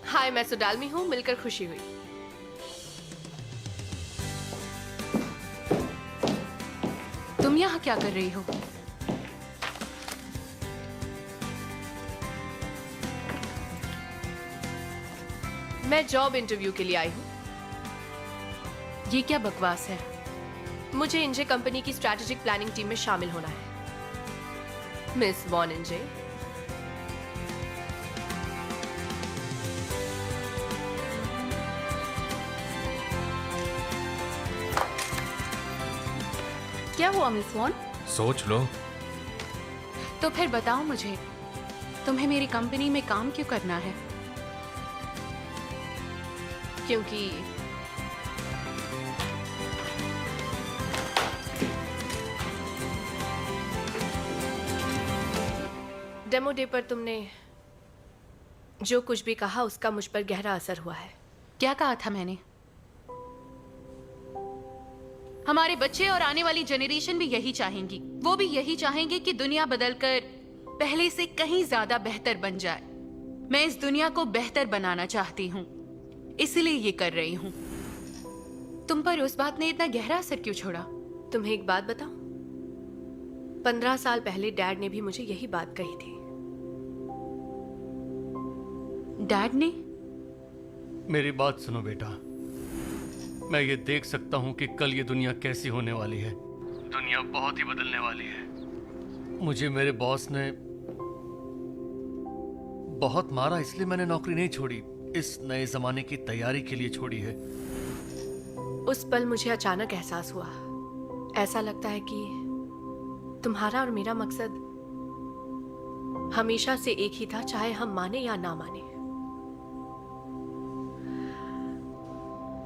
हाय, मैं सुडालमी हूँ, मिलकर खुशी हुई। तुम यहाँ क्या कर रही हो? मैं जॉब इंटरव्यू के लिए आई हूँ। ये क्या बकवास है? मुझे इंजे कंपनी की स्ट्रैटेजिक प्लानिंग टीम में शामिल होना है। मिस वॉन इंजे, क्या हुआ मिस वॉन? सोच लो। तो फिर बताओ मुझे, तुम्हें मेरी कंपनी में काम क्यों करना है? क्योंकि डेमो डे पर तुमने जो कुछ भी कहा उसका मुझ पर गहरा असर हुआ है। क्या कहा था मैंने? हमारे बच्चे और आने वाली जनरेशन भी यही चाहेंगी। वो भी यही चाहेंगे कि दुनिया बदलकर पहले से कहीं ज्यादा बेहतर बन जाए। मैं इस दुनिया को बेहतर बनाना चाहती हूँ, इसलिए ये कर रही हूँ। तुम पर उस बात ने इतना गहरा असर क्यों छोड़ा? तुम्हें एक बात बताऊं? 15 साल पहले डैड ने भी मुझे यही बात कही थी। डैड ने? मेरी बात सुनो बेटा, मैं ये देख सकता हूँ कि कल ये दुनिया कैसी होने वाली है। दुनिया बहुत ही बदलने वाली है। मुझे मेरे बॉस ने बहुत मारा, इसलिए मैंने नौकरी नहीं छोड़ी। इस नए जमाने की तैयारी के लिए छोड़ी है। उस पल मुझे अचानक एहसास हुआ, ऐसा लगता है कि तुम्हारा और मेरा मकसद हमेशा से एक ही था, चाहे हम माने या ना माने।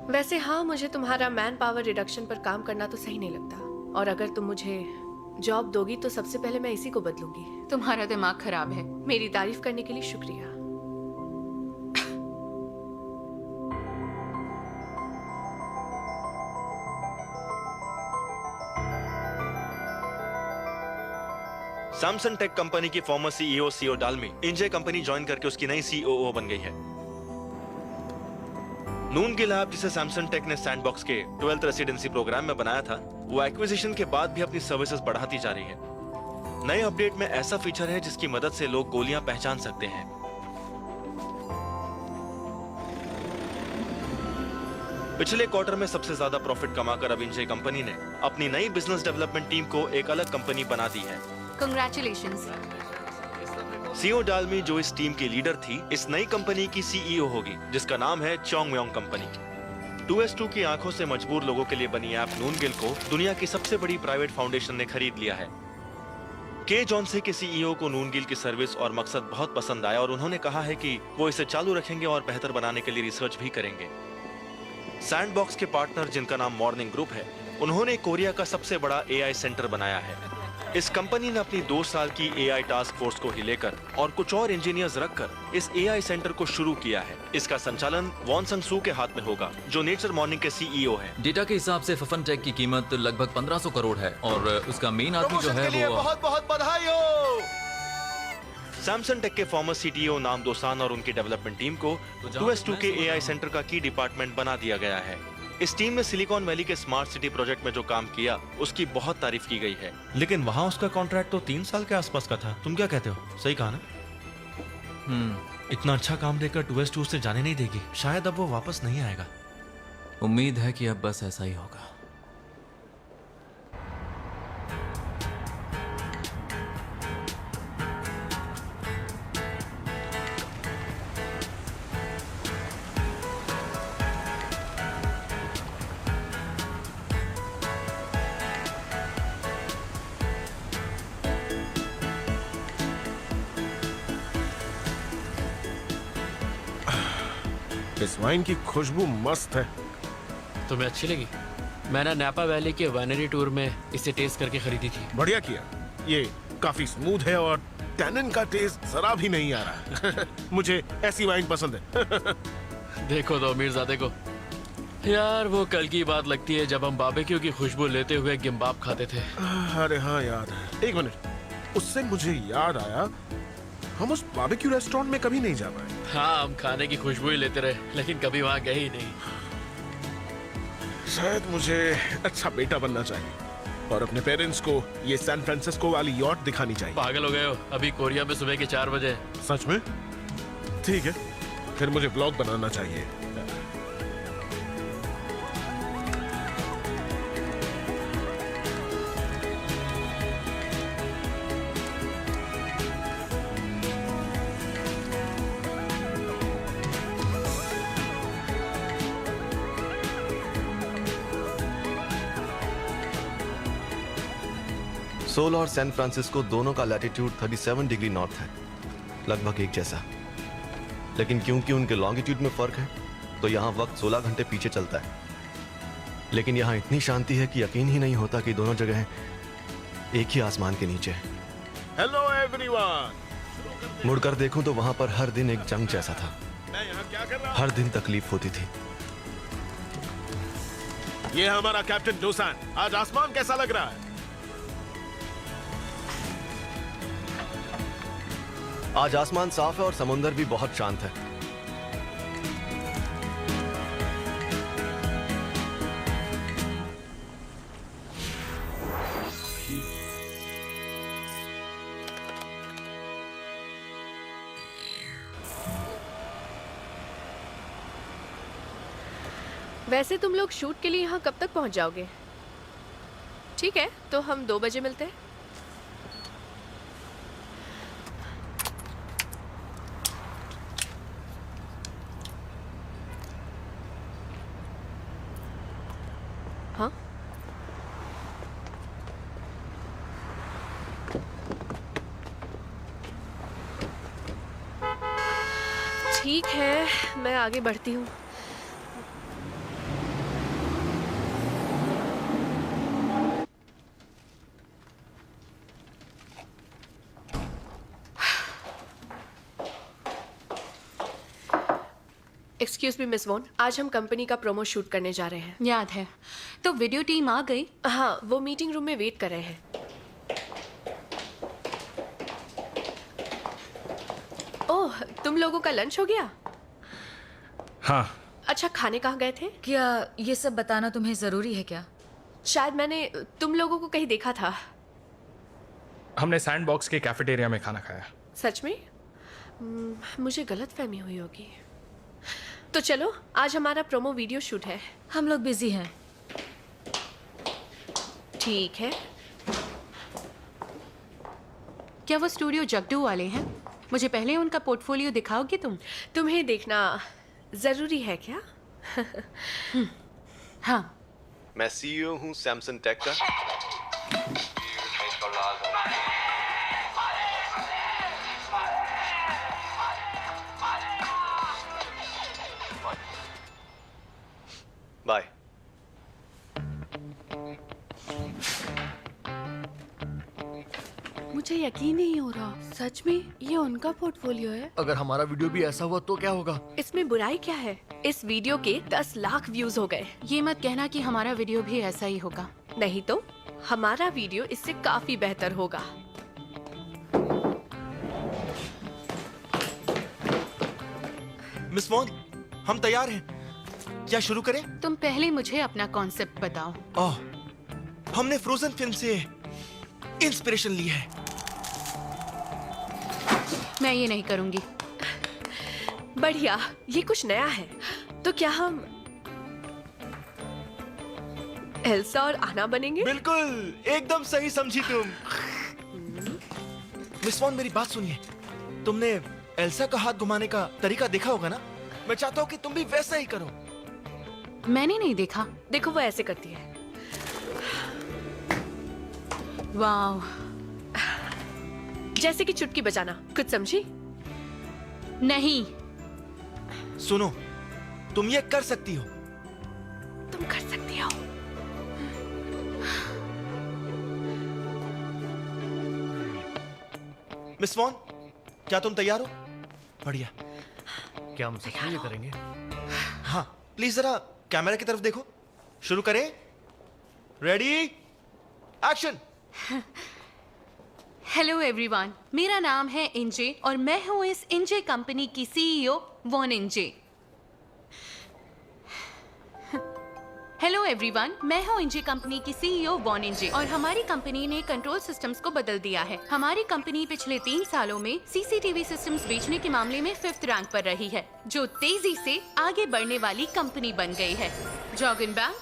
वैसे हाँ, मुझे तुम्हारा मैन पावर रिडक्शन पर काम करना तो सही नहीं लगता, और अगर तुम मुझे जॉब दोगी तो सबसे पहले मैं इसी को बदलूंगी। तुम्हारा दिमाग खराब है। मेरी तारीफ करने के लिए शुक्रिया। सैमसंग टेक कंपनी की फॉर्मर सीईओ सीओ डालमी इंजे कंपनी ज्वाइन करके उसकी नई सीओओ बन गई है। नून गिल ऐप, जिसे सैमसंग टेक ने सैंडबॉक्स के 12th रेसिडेंसी प्रोग्राम में बनाया था, वो एक्विजिशन के बाद भी अपनी सर्विसेज बढ़ाती जा रही है। नए अपडेट में ऐसा फीचर है जिसकी मदद से लोग गोलियां पहचान सकते हैं। पिछले क्वार्टर में सबसे ज्यादा प्रॉफिट कमाकर अब इंजे कंपनी ने अपनी नई बिजनेस डेवलपमेंट टीम को एक अलग कंपनी बना दी है। कंग्रेचुलेशंस। सीओ डालमी, जो इस टीम की लीडर थी, इस नई कंपनी की सीईओ होगी, जिसका नाम है चोंगम्योंग कंपनी। 2S2 की आंखों से मजबूर लोगों के लिए बनी ऐप नून गिल को दुनिया की सबसे बड़ी प्राइवेट फाउंडेशन ने खरीद लिया है। के जॉनसे के सीईओ को नून गिल की सर्विस और मकसद बहुत पसंद आया और उन्होंने कहा है कि वो इसे चालू रखेंगे और बेहतर बनाने के लिए रिसर्च भी करेंगे। सैंडबॉक्स के पार्टनर, जिनका नाम मॉर्निंग ग्रुप है, उन्होंने कोरिया का सबसे बड़ा एआई सेंटर बनाया है। इस कंपनी ने अपनी 2 साल की एआई टास्क फोर्स को ही लेकर और कुछ और इंजीनियर्स रखकर इस एआई सेंटर को शुरू किया है। इसका संचालन वॉन संग सू के हाथ में होगा, जो नेचर मॉर्निंग के सीईओ हैं। डेटा के हिसाब से फफन टेक की कीमत लगभग 1500 करोड़ है और उसका मेन आदमी जो है वो बहुत बहुत बधाई हो। सैमसंग टेक के फॉर्मर सीटीओ नाम दोसान और उनकी डेवलपमेंट टीम को 2S2 के एआई सेंटर का की डिपार्टमेंट बना दिया गया है। इस टीम ने सिलिकॉन वैली के स्मार्ट सिटी प्रोजेक्ट में जो काम किया उसकी बहुत तारीफ की गई है। लेकिन वहाँ उसका कॉन्ट्रैक्ट तो 3 साल के आसपास का था। तुम क्या कहते हो? सही कहा ना? इतना अच्छा काम देकर 2S2 उसे जाने नहीं देगी। शायद अब वो वापस नहीं आएगा। उम्मीद है कि अब बस ऐसा ही होगा। इस वाइन की खुशबू मस्त है। तुम्हें अच्छी लगी? मैंने नैपा वैली के वाइनरी टूर में इसे टेस्ट करके खरीदी थी। बढ़िया किया। ये काफी स्मूथ है और टैनिन का टेस्ट जरा भी नहीं आ रहा। मुझे ऐसी वाइन पसंद है। देखो तो मीरजादे को। यार वो कल की बात लगती है जब हम बारबेक्यू की खुशबू लेते हुए गिम्बाब खाते थे। अरे हाँ यार, एक मिनट, उससे मुझे याद आया, हम उस बारबेक्यू रेस्टोरेंट में कभी नहीं जा पाए। हाँ, हम खाने की खुशबू ही लेते रहे, लेकिन कभी वहाँ गए ही नहीं। शायद मुझे अच्छा बेटा बनना चाहिए और अपने पेरेंट्स को ये सैन फ्रांसिस्को वाली यॉट दिखानी चाहिए। पागल हो गए हो? अभी कोरिया में सुबह के 4 बजे। सच में? ठीक है, फिर मुझे ब्लॉग बनाना चाहिए। सोल और सैन फ्रांसिस्को दोनों का लैटिट्यूड 37 डिग्री नॉर्थ है, लगभग एक जैसा। लेकिन क्योंकि उनके लॉन्गिट्यूड में फर्क है तो यहाँ वक्त 16 घंटे पीछे चलता है। लेकिन यहाँ इतनी शांति है कि यकीन ही नहीं होता कि दोनों जगह एक ही आसमान के नीचे है। Hello everyone. मुड़कर देखूं तो वहां पर हर दिन एक जंग जैसा था। मैं यहाँ क्या कर रहा हूँ? हर दिन तकलीफ होती थी। ये हमारा कैप्टन डोसान। आज आसमान कैसा लग रहा है? आज आसमान साफ है और समुंदर भी बहुत शांत है। वैसे तुम लोग शूट के लिए यहाँ कब तक पहुँच जाओगे? ठीक है, तो हम 2 बजे मिलते हैं। हाँ? ठीक है, मैं आगे बढ़ती हूँ। एक्सक्यूज मी मिस वॉन, आज हम कंपनी का प्रोमो शूट करने जा रहे हैं। याद है। तो वीडियो टीम आ गई? हाँ, वो मीटिंग रूम में वेट कर रहे हैं। ओह, तुम लोगों का लंच हो गया? हाँ। अच्छा, खाने कहाँ गए थे? क्या ये सब बताना तुम्हें जरूरी है क्या? शायद मैंने तुम लोगों को कहीं देखा था। हमने सैंडबॉक्स के कैफेटेरिया में खाना खाया। सच में? मुझे गलतफहमी हुई होगी। तो चलो, आज हमारा प्रोमो वीडियो शूट है। हम लोग बिजी हैं। ठीक है। क्या वो स्टूडियो जगडू वाले हैं? मुझे पहले उनका पोर्टफोलियो दिखाओगी तुम? तुम्हें देखना जरूरी है क्या? हाँ। मैं सीईओ हूँ सैमसंग टेक का। बाय। मुझे यकीन नहीं हो रहा, सच में ये उनका पोर्टफोलियो है। अगर हमारा वीडियो भी ऐसा हुआ तो क्या होगा? इसमें बुराई क्या है? इस वीडियो के 10 लाख व्यूज हो गए। ये मत कहना कि हमारा वीडियो भी ऐसा ही होगा। नहीं तो हमारा वीडियो इससे काफी बेहतर होगा। मिस वॉन, हम तैयार हैं। क्या शुरू करें? तुम पहले मुझे अपना कॉन्सेप्ट बताओ। ओह, हमने फ्रोजन फिल्म से इंस्पिरेशन ली है। मैं ये नहीं करूंगी। बढ़िया, ये कुछ नया है। तो क्या हम एल्सा और आना बनेंगे? बिल्कुल, एकदम सही समझी तुम। मिस वॉन, मेरी बात सुनिए। तुमने एल्सा का हाथ घुमाने का तरीका देखा होगा ना? मैं चाहता हूँ कि तुम भी वैसा ही करो। मैंने नहीं देखा। देखो, वो ऐसे करती है। वाह, जैसे कि चुटकी बजाना। कुछ समझी? नहीं। सुनो, तुम ये कर सकती हो। तुम कर सकती हो। मिस वॉन, क्या तुम तैयार हो? बढ़िया। क्या हम सच में ये करेंगे? हाँ, प्लीज जरा कैमरा की तरफ देखो। शुरू करें? Ready, action. हेलो एवरीवन, मेरा नाम है इंजे और मैं हूँ इस इंजे कंपनी की सीईओ वॉन इंजे। हेलो एवरीवन, मैं हूँ इंजे कंपनी की सीईओ वॉन इंजे और हमारी कंपनी ने कंट्रोल सिस्टम्स को बदल दिया है। हमारी कंपनी पिछले 3 सालों में सीसीटीवी सिस्टम्स बेचने के मामले में 5th रैंक पर रही है, जो तेजी से आगे बढ़ने वाली कंपनी बन गई है। जॉगिन बैंक,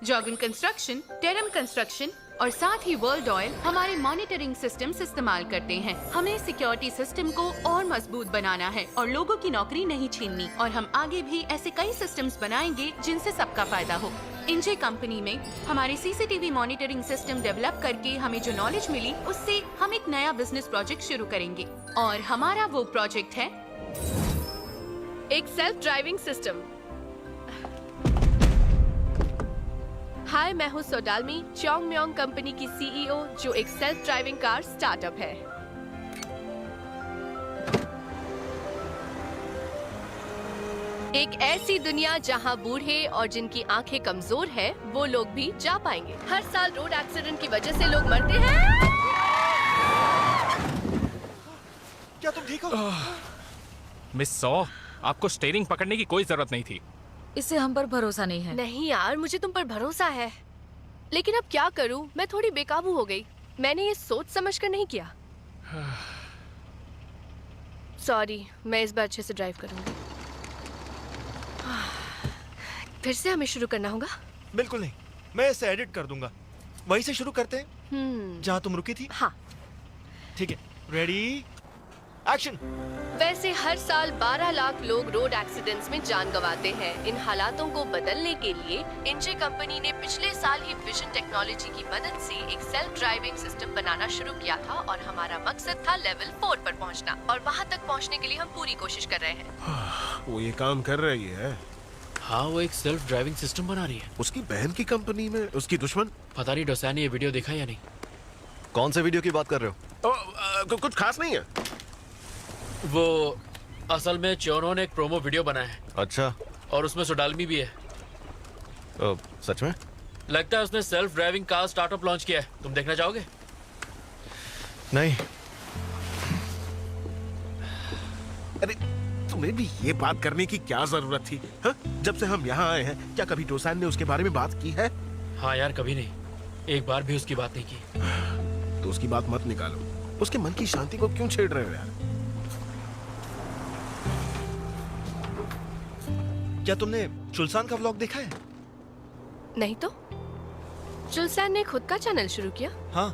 जॉगिन कंस्ट्रक्शन, टेरम कंस्ट्रक्शन और साथ ही वर्ल्ड ऑयल हमारे मॉनिटरिंग सिस्टम्स इस्तेमाल करते हैं। हमें सिक्योरिटी सिस्टम को और मजबूत बनाना है और लोगों की नौकरी नहीं छीननी, और हम आगे भी ऐसे कई सिस्टम्स बनाएंगे जिनसे सबका फायदा हो। इंजे कंपनी में हमारे सीसीटीवी मॉनिटरिंग सिस्टम डेवलप करके हमें जो नॉलेज मिली, उससे हम एक नया बिजनेस प्रोजेक्ट शुरू करेंगे और हमारा वो प्रोजेक्ट है एक सेल्फ ड्राइविंग सिस्टम। हाय, मैं हूँ सोडालमी, चोंगम्योंग कंपनी की सीईओ, जो एक सेल्फ ड्राइविंग कार स्टार्टअप है। एक ऐसी दुनिया जहाँ बूढ़े और जिनकी आंखें कमजोर है वो लोग भी जा पाएंगे। हर साल रोड एक्सीडेंट की वजह से लोग मरते हैं। क्या तुम ठीक हो? मिस सॉ, आपको स्टीयरिंग पकड़ने की कोई जरूरत नहीं थी। इससे हम पर भरोसा नहीं है। नहीं यार, मुझे तुम पर भरोसा है, लेकिन अब क्या करूं? मैं थोड़ी बेकाबू हो गई। मैंने ये सोच समझकर नहीं किया। सॉरी, मैं इस बार अच्छे से ड्राइव करूंगी। फिर से हमें शुरू करना होगा? बिल्कुल नहीं, मैं इसे एडिट कर दूंगा। वहीं से शुरू करते हैं जहाँ तुम रुकी थी। हाँ ठीक है, रेडी, एक्शन। वैसे हर साल 12 लाख लोग रोड एक्सीडेंट्स में जान गंवाते हैं। इन हालातों को बदलने के लिए इंजे कंपनी ने पिछले साल ही विजन टेक्नोलॉजी की मदद से एक सेल्फ ड्राइविंग सिस्टम बनाना शुरू किया था और हमारा मकसद था लेवल 4 पर पहुंचना, और वहां तक पहुंचने के लिए हम पूरी कोशिश कर रहे हैं। वो ये काम कर रही है? हाँ, वो एक सेल्फ ड्राइविंग सिस्टम बना रही है। उसकी बहन की कंपनी में उसकी दुश्मन? पता नहीं डोसान ने ये वीडियो देखा या नहीं। कौन से वीडियो की बात कर रहे हो? कुछ खास नहीं है। वो असल में चोनो ने एक प्रोमो वीडियो बनाया है। अच्छा, और उसमें सोडालमी भी है। सच में? लगता है उसने self driving car startup launch किया है। तुम देखना चाहोगे? नहीं। अरे तुम्हें भी ये बात करने की क्या जरूरत थी? हा? जब से हम यहाँ आए हैं, क्या कभी डोसान ने उसके बारे में बात की है? हाँ यार, कभी नहीं, एक बार भी उसकी बात नहीं की। तो उसकी बात मत निकालो। उसके मन की शांति को क्यों छेड़ रहे हो यार? क्या तुमने चुलसान का व्लॉग देखा है? नहीं तो। चुलसान ने खुद का चैनल शुरू किया। हाँ,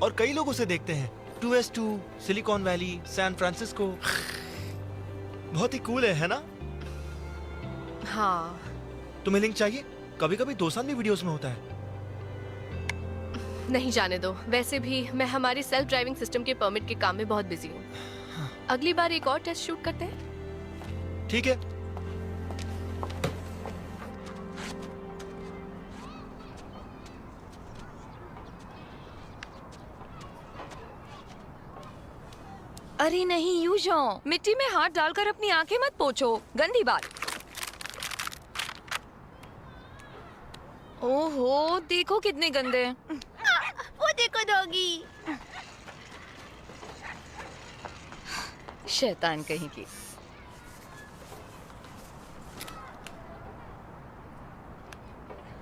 और कई लोग उसे देखते हैं। 2S2, silicon valley, San Francisco. बहुत ही कूल है ना? हाँ। तुम्हें लिंक चाहिए? कभी कभी दोसान भी वीडियोस में होता है। नहीं, जाने दो। वैसे भी मैं हमारे सेल्फ ड्राइविंग सिस्टम के परमिट के काम में बहुत बिजी हूँ। अगली बार एक और टेस्ट शूट करते हैं। ठीक है। अरे नहीं यूजो, मिट्टी में हाथ डालकर अपनी आंखें मत पोंछो, गंदी बात। ओहो, देखो कितने गंदे हैं। वो देखो डॉगी। शैतान कहीं की।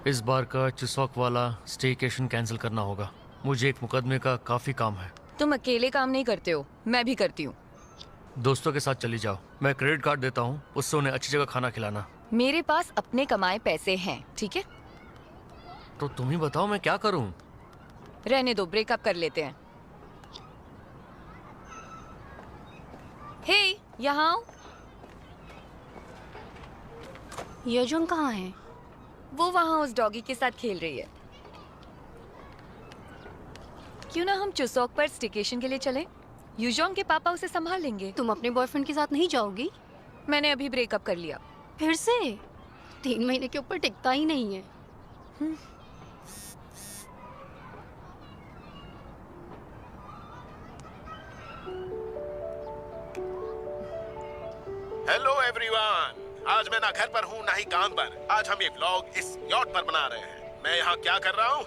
इस बार का चिसौक वाला स्टेकेशन कैंसिल करना होगा। मुझे एक मुकदमे का काफी काम है। तुम अकेले काम नहीं करते हो, मैं भी करती हूँ। दोस्तों के साथ चली जाओ। मैं क्रेडिट कार्ड देता हूँ, उससे उन्हें अच्छी जगह खाना खिलाना। मेरे पास अपने कमाए पैसे हैं, ठीक है? तो तुम ही बताओ मैं क्या करूँ? रहने दो, ब्रेकअप कर लेते हैं। हे, यहाँ आओ। योजोंग कहाँ है? वो वहाँ उस डॉगी के साथ खेल रही है। क्यों ना हम चुसौक पर स्टेकेशन के लिए चलें? यूजोंग के पापा उसे संभाल लेंगे। तुम अपने बॉयफ्रेंड के साथ नहीं जाओगी? मैंने अभी ब्रेकअप कर लिया। फिर से? 3 महीने के ऊपर टिकता ही नहीं है। Hello everyone. आज मैं ना घर पर हूँ ना ही काम पर। आज हम ये व्लॉग इस यॉट पर बना रहे हैं। मैं यहाँ क्या कर रहा हूँ?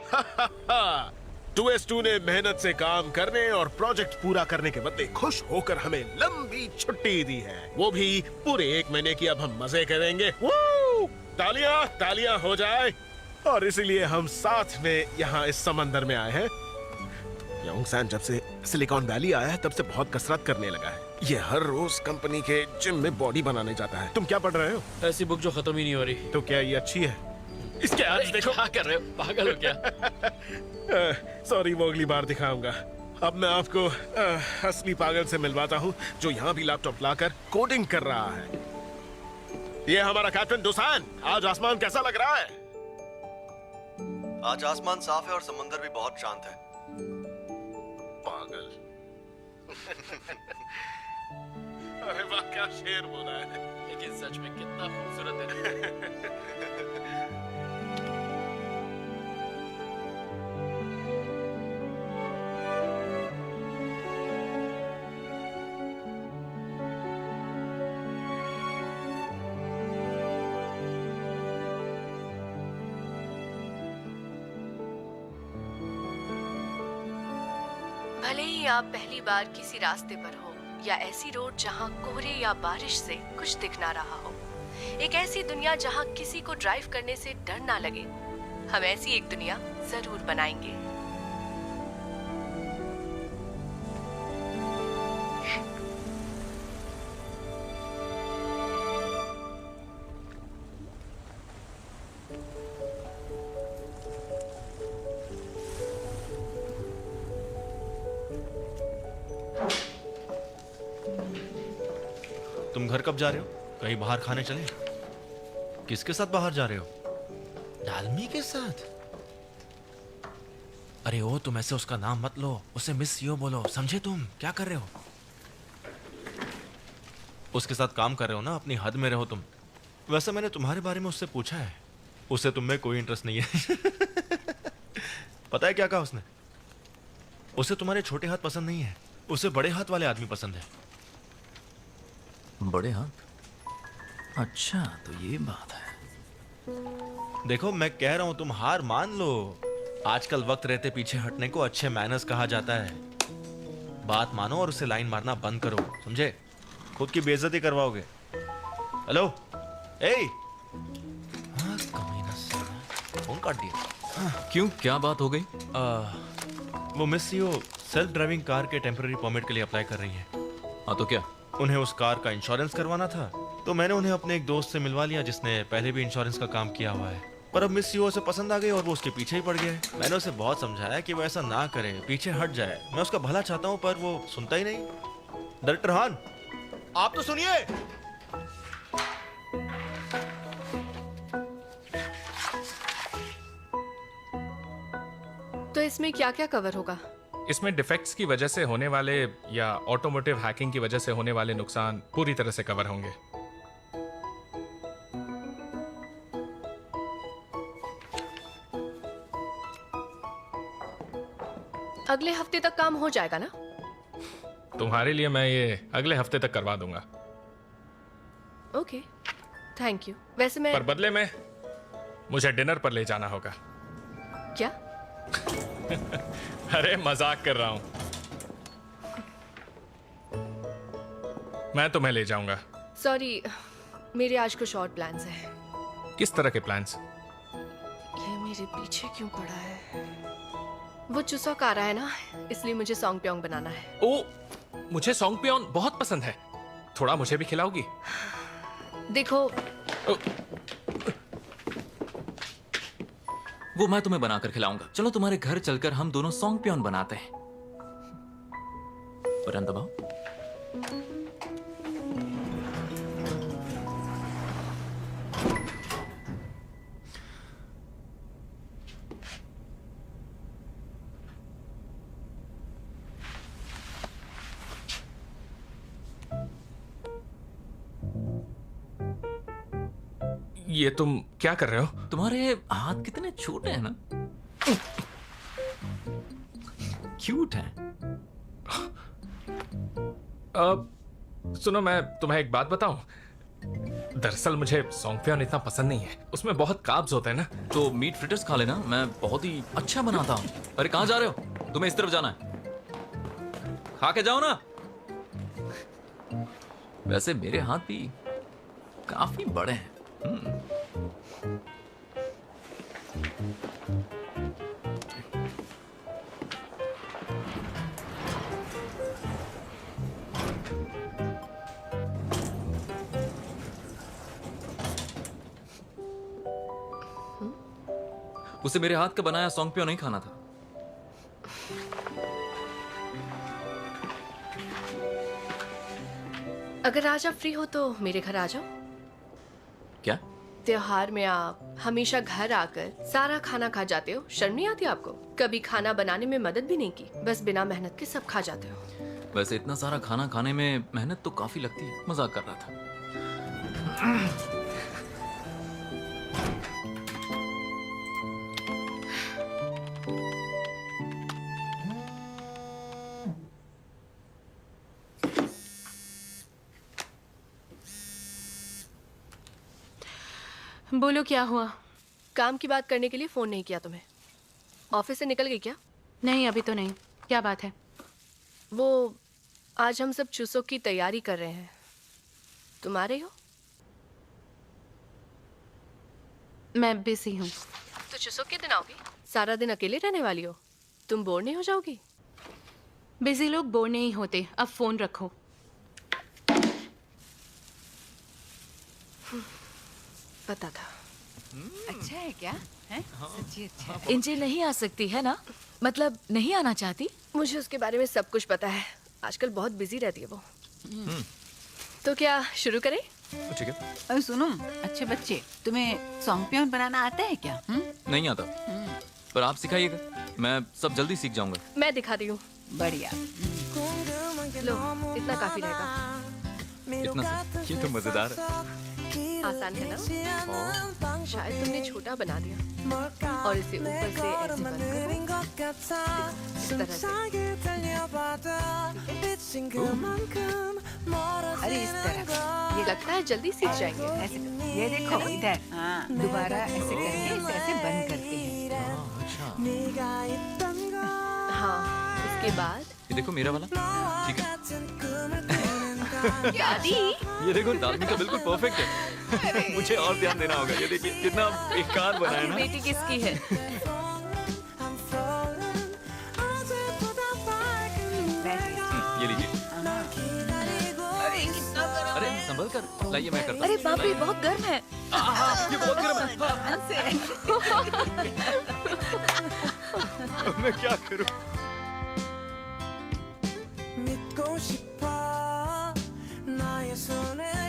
2S2 ने मेहनत से काम करने और प्रोजेक्ट पूरा करने के बदले खुश होकर हमें लंबी छुट्टी दी है, वो भी पूरे 1 महीने की। अब हम मजे करेंगे। वू! तालियां तालियां हो जाए। और इसीलिए हम साथ में यहाँ इस समंदर में आए हैं। योंगसान जब से सिलिकॉन वैली आया है तब से बहुत कसरत करने लगा है। ये हर रोज कंपनी के जिम में बॉडी बनाने जाता है। तुम क्या पढ़ रहे हो? ऐसी बुक जो खत्म ही नहीं हो रही। तो क्या ये अच्छी है? इसके आज देखो। क्या कर रहे हो, पागल हो क्या? सॉरी, वो अगली बार दिखाऊंगा। अब मैं आपको असली पागल से मिलवाता हूँ जो यहाँ भी लैपटॉप लाकर कोडिंग कर रहा है। ये हमारा कैप्टन डोसान। आज आसमान कैसा लग रहा है? आज आसमान साफ है और समंदर भी बहुत शांत है। पागल। अरे वाह, क्या शेर बोला है। लेकिन सच में कितना खूबसूरत है। भले ही आप पहली बार किसी रास्ते पर हो या ऐसी रोड जहां कोहरे या बारिश से कुछ दिख ना रहा हो, एक ऐसी दुनिया जहां किसी को ड्राइव करने से डर ना लगे, हम ऐसी एक दुनिया जरूर बनाएंगे। तुम घर कब जा रहे हो? कहीं बाहर खाने चले? किसके साथ बाहर जा रहे हो? डालमी के साथ? अरे ओ, तुम ऐसे उसका नाम मत लो, उसे मिस सीओ बोलो, समझे? तुम क्या कर रहे हो? उसके साथ काम कर रहे हो ना, अपनी हद में रहो तुम। वैसे मैंने तुम्हारे बारे में उससे पूछा है, उसे तुम में कोई इंटरेस्ट नहीं है। पता है क्या कहा उसने? उसे तुम्हारे छोटे हाथ पसंद नहीं है, उसे बड़े हाथ वाले आदमी पसंद है। बड़े हाथ? अच्छा, तो ये बात है। देखो, मैं कह रहा हूं तुम हार मान लो। आजकल वक्त रहते पीछे हटने को अच्छे मैनर्स कहा जाता है। बात मानो और उसे लाइन मारना बंद करो, समझे? खुद की बेइज्जती करवाओगे। हेलो, ए, हाँ, कमीना साला, फोन काट दिया। क्यों, क्या बात हो गई? वो miss CO self driving car के टेम्पररी परमिट के लिए अप्लाई कर रही है। हाँ, तो क्या? उन्हें उस कार का इंश्योरेंस करवाना था, तो मैंने उन्हें अपने एक दोस्त से मिलवा लिया जिसने पहले भी इंश्योरेंस का काम किया हुआ है। पर अब मिस सीओ से पसंद आ गई और वो उसके पीछे ही पड़ गया है। मैंने उसे बहुत समझाया कि वो ऐसा ना करे, पीछे हट जाए। मैं उसका भला चाहता हूँ पर वो सुनता ही नहीं। डायरेक्टर हान, आप तो सुनिए। तो इसमें क्या क्या कवर होगा? इसमें डिफेक्ट्स की वजह से होने वाले या ऑटोमोटिव हैकिंग की वजह से होने वाले नुकसान पूरी तरह से कवर होंगे। अगले हफ्ते तक काम हो जाएगा ना? तुम्हारे लिए मैं ये अगले हफ्ते तक करवा दूंगा। Okay, thank you. वैसे मैं पर बदले में मुझे डिनर पर ले जाना होगा। क्या? अरे मजाक कर रहा हूं, मैं तुम्हें ले जाऊंगा। सॉरी, मेरे आज कुछ और प्लान्स हैं। किस तरह के प्लान्स? ये मेरे पीछे क्यों पड़ा है? वो चुसौक आ रहा है ना, इसलिए मुझे सॉन्ग प्योंग बनाना है। ओ, मुझे सॉन्ग प्योन बहुत पसंद है। थोड़ा मुझे भी खिलाओगी? देखो, वो मैं तुम्हें बनाकर खिलाऊंगा। चलो तुम्हारे घर चलकर हम दोनों सॉन्ग प्योन बनाते हैं। बटन दबाओ। ये तुम क्या कर रहे हो? तुम्हारे हाथ कितने छोटे हैं ना, क्यूट हैं। सुनो, मैं तुम्हें एक बात बताऊं। दरअसल मुझे सौंफियान इतना पसंद नहीं है, उसमें बहुत कार्ब्स होते हैं ना। तो मीट फ्रिटर्स खा लेना, मैं बहुत ही अच्छा बनाता हूँ। अरे कहाँ जा रहे हो? तुम्हें इस तरफ जाना है, खा के जाओ ना। वैसे मेरे हाथ भी काफी बड़े हैं। उसे मेरे हाथ का बनाया सौंपियो नहीं खाना था। अगर आज आप फ्री हो तो मेरे घर आ जाओ। क्या? त्योहार में आप हमेशा घर आकर सारा खाना खा जाते हो, शर्म नहीं आती आपको? कभी खाना बनाने में मदद भी नहीं की, बस बिना मेहनत के सब खा जाते हो। वैसे इतना सारा खाना खाने में मेहनत तो काफी लगती है, मजाक कर रहा था। बोलो क्या हुआ? काम की बात करने के लिए फोन नहीं किया तुम्हें? ऑफिस से निकल गई क्या? नहीं, अभी तो नहीं। क्या बात है? वो आज हम सब चुसो की तैयारी कर रहे हैं, तुम आ रही हो? मैं बिजी हूँ। तो चुसो के दिन आओगी? सारा दिन अकेले रहने वाली हो, तुम बोर नहीं हो जाओगी? बिजी लोग बोर नहीं होते। अब फोन रखो। पता था। अच्छा है क्या? है? सच्ची अच्छा है। इंजे नहीं आ सकती है ना? मतलब नहीं आना चाहती? मुझे उसके बारे में सब कुछ पता है, आजकल बहुत बिजी रहती है वो। तो क्या शुरू करें? ठीक है। अरे सुनो, अच्छे बच्चे, तुम्हें सौंपियन बनाना आता है क्या? नहीं आता, पर आप सिखाइएगा, मैं सब जल्दी सीख जाऊंगा। मैं दिखा रही हूँ। बढ़िया। लो, इतना काफी रहेगा। इतना से? ये तो मजेदार है। आसान है ना? शायद तुमने छोटा बना दिया और इसे ऊपर से ऐसे बंद करो, इस तरह से। अरे इस तरह। ये लगता है जल्दी सीख जाएंगे। ऐसे करो। ये देखो इधर। हाँ, दोबारा ऐसे करके इसे ऐसे बंद करते हैं। हाँ, इसके बाद ये देखो मेरा वाला, ठीक है। दादी, ये देखो डालमी का बिल्कुल परफेक्ट है। मुझे और ध्यान देना होगा। ये देखिए कितना बेकार बना है ना। बेटी किसकी है? ये लीजिए। अरे संभल कर लाइए, मैं करता हूँ। अरे बाप रे, बहुत गर्म है। ये बहुत गर्म है। मैं क्या करूँ?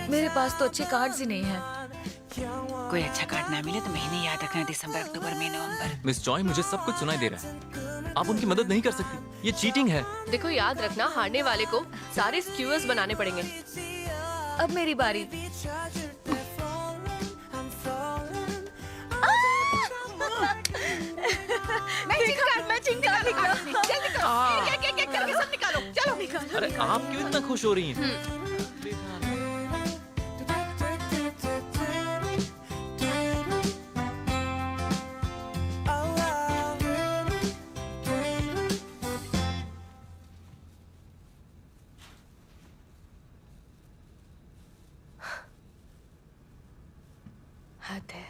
मेरे पास तो अच्छे कार्ड्स ही नहीं है। कोई अच्छा कार्ड ना मिले तो महीने याद रखना, दिसंबर, अक्टूबर, मई, नवंबर। मिस जॉय, मुझे सब कुछ सुनाई दे रहा है। आप उनकी मदद नहीं कर सकती, ये चीटिंग है। देखो याद रखना, हारने वाले को सारे स्क्यूअर्स बनाने पड़ेंगे। अब मेरी बारी। अरे आप क्यों इतना खुश हो रही हैं? हद है।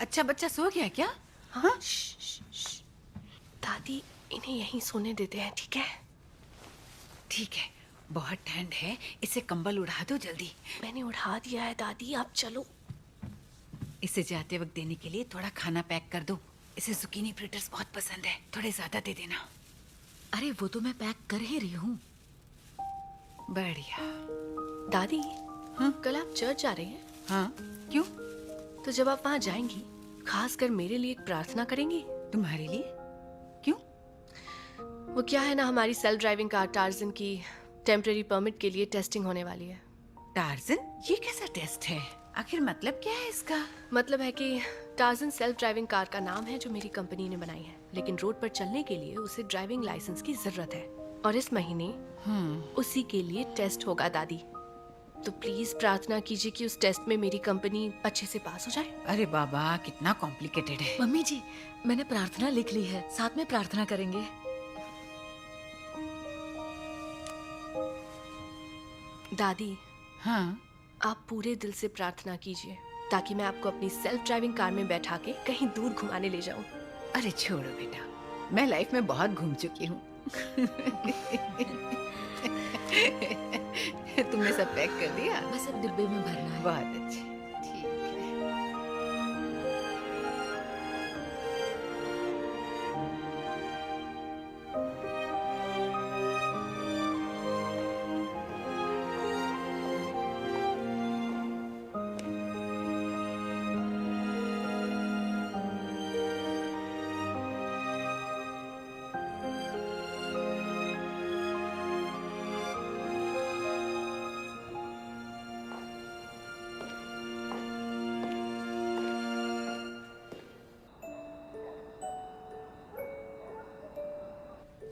अच्छा बच्चा सो गया क्या? हाँ? दादी, इन्हें यहीं सोने देते हैं, ठीक है? ठीक है, बहुत ठंड है, इसे कंबल उड़ा दो जल्दी। मैंने उड़ा दिया है दादी, आप चलो। इसे जाते वक्त देने के लिए थोड़ा खाना पैक कर दो। इसे जुकीनी फ्रिटर्स बहुत पसंद है, थोड़े ज्यादा दे देना। अरे वो तो मैं पैक कर ही रही हूँ। बढ़िया। दादी, कल आप चर्च जा रहे हैं? हाँ, क्यों? तो जब आप वहाँ जाएंगी, खास कर मेरे लिए एक प्रार्थना करेंगी? तुम्हारे लिए? क्यों? वो क्या है ना, हमारी सेल्फ ड्राइविंग कार टार्जन की टेम्पररी परमिट के लिए टेस्टिंग होने वाली है। टार्जन? ये कैसा टेस्ट है? आखिर मतलब क्या है इसका? मतलब है कि टार्जन सेल्फ ड्राइविंग कार का नाम है जो मेरी कंपनी ने बनाई है, लेकिन रोड पर चलने के लिए उसे ड्राइविंग लाइसेंस की जरूरत है और इस महीने उसी के लिए टेस्ट होगा दादी। तो प्लीज प्रार्थना कीजिए कि उस टेस्ट में मेरी कंपनी अच्छे से पास हो जाए। अरे बाबा, कितना कॉम्प्लिकेटेड है। मम्मी जी, मैंने प्रार्थना लिख ली है, साथ में प्रार्थना करेंगे। दादी, हाँ, आप पूरे दिल से प्रार्थना कीजिए ताकि मैं आपको अपनी सेल्फ ड्राइविंग कार में बैठा के कहीं दूर घुमाने ले जाऊं। अरे छोड़ो बेटा, मैं लाइफ में बहुत घूम चुकी हूँ। तुमने सब पैक कर दिया? बस अब डिब्बे में भरना है। बहुत अच्छे, ठीक है।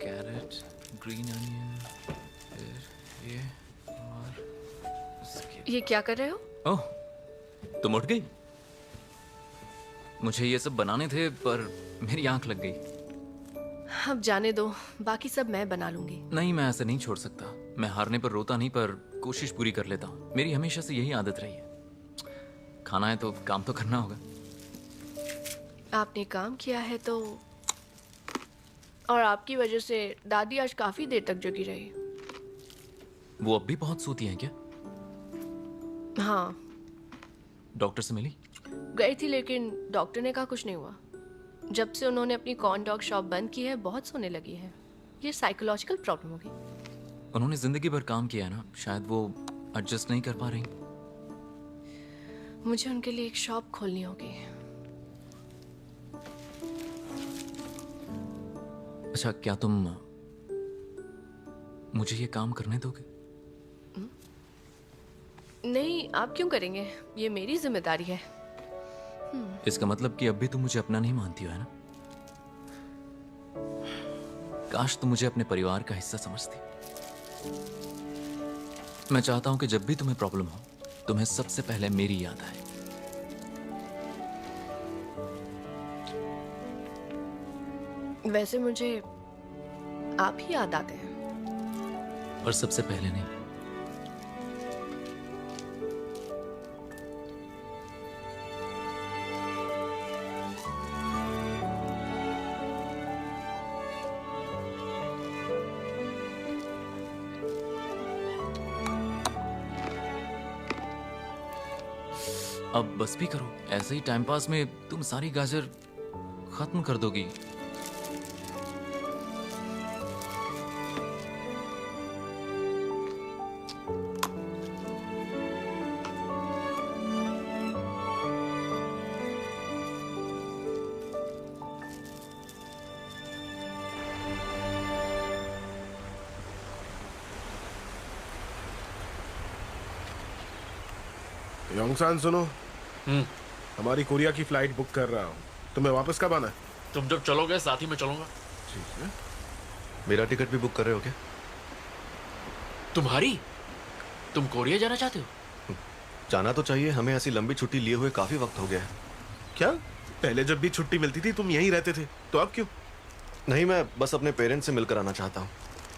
कैरेट, ग्रीन अनियन, फिर ये और ये क्या कर रहे हो? ओह, तुम उठ गई? मुझे ये सब बनाने थे पर मेरी आंख लग गई। अब जाने दो, बाकी सब मैं बना लूंगी। नहीं, मैं ऐसे नहीं छोड़ सकता। मैं हारने पर रोता नहीं, पर कोशिश पूरी कर लेता हूँ। मेरी हमेशा से यही आदत रही है। खाना है तो काम तो करना होगा। आपने काम किया है तो, और आपकी वजह से दादी आज काफी देर तक जगी रही। वो अब भी बहुत सोती हैं क्या? हाँ, डॉक्टर से मिली? गई थी लेकिन डॉक्टर ने कहा कुछ नहीं हुआ। जब से उन्होंने अपनी कॉर्न डॉग शॉप बंद की है बहुत सोने लगी है। ये साइकोलॉजिकल प्रॉब्लम होगी। उन्होंने जिंदगी भर काम किया है ना, शायद वो एडजस्ट नहीं कर पा रही। मुझे उनके लिए एक शॉप खोलनी होगी। अच्छा, क्या तुम मुझे ये काम करने दोगे? नहीं, आप क्यों करेंगे? ये मेरी जिम्मेदारी है। इसका मतलब कि अब भी तुम मुझे अपना नहीं मानती हो, है ना? काश तुम मुझे अपने परिवार का हिस्सा समझती। मैं चाहता हूं कि जब भी तुम्हें प्रॉब्लम हो, तुम्हें सबसे पहले मेरी याद आए। वैसे मुझे आप ही याद आते हैं। और सबसे पहले नहीं। अब बस भी करो, ऐसे ही टाइम पास में तुम सारी गाजर खत्म कर दोगी। योंगसान सुनो, हमारी कोरिया की फ्लाइट बुक कर रहा हूँ। तुम्हें वापस कब आना है? तुम जब चलोगे साथ ही में चलूंगा। ठीक है। मेरा टिकट भी बुक कर रहे हो क्या? तुम्हारी? तुम कोरिया जाना चाहते हो? जाना तो चाहिए, हमें ऐसी लंबी छुट्टी लिए हुए काफी वक्त हो गया है। क्या पहले जब भी छुट्टी मिलती थी तुम यहीं रहते थे, तो अब क्यों? नहीं, मैं बस अपने पेरेंट्स से मिलकर आना चाहता हूँ।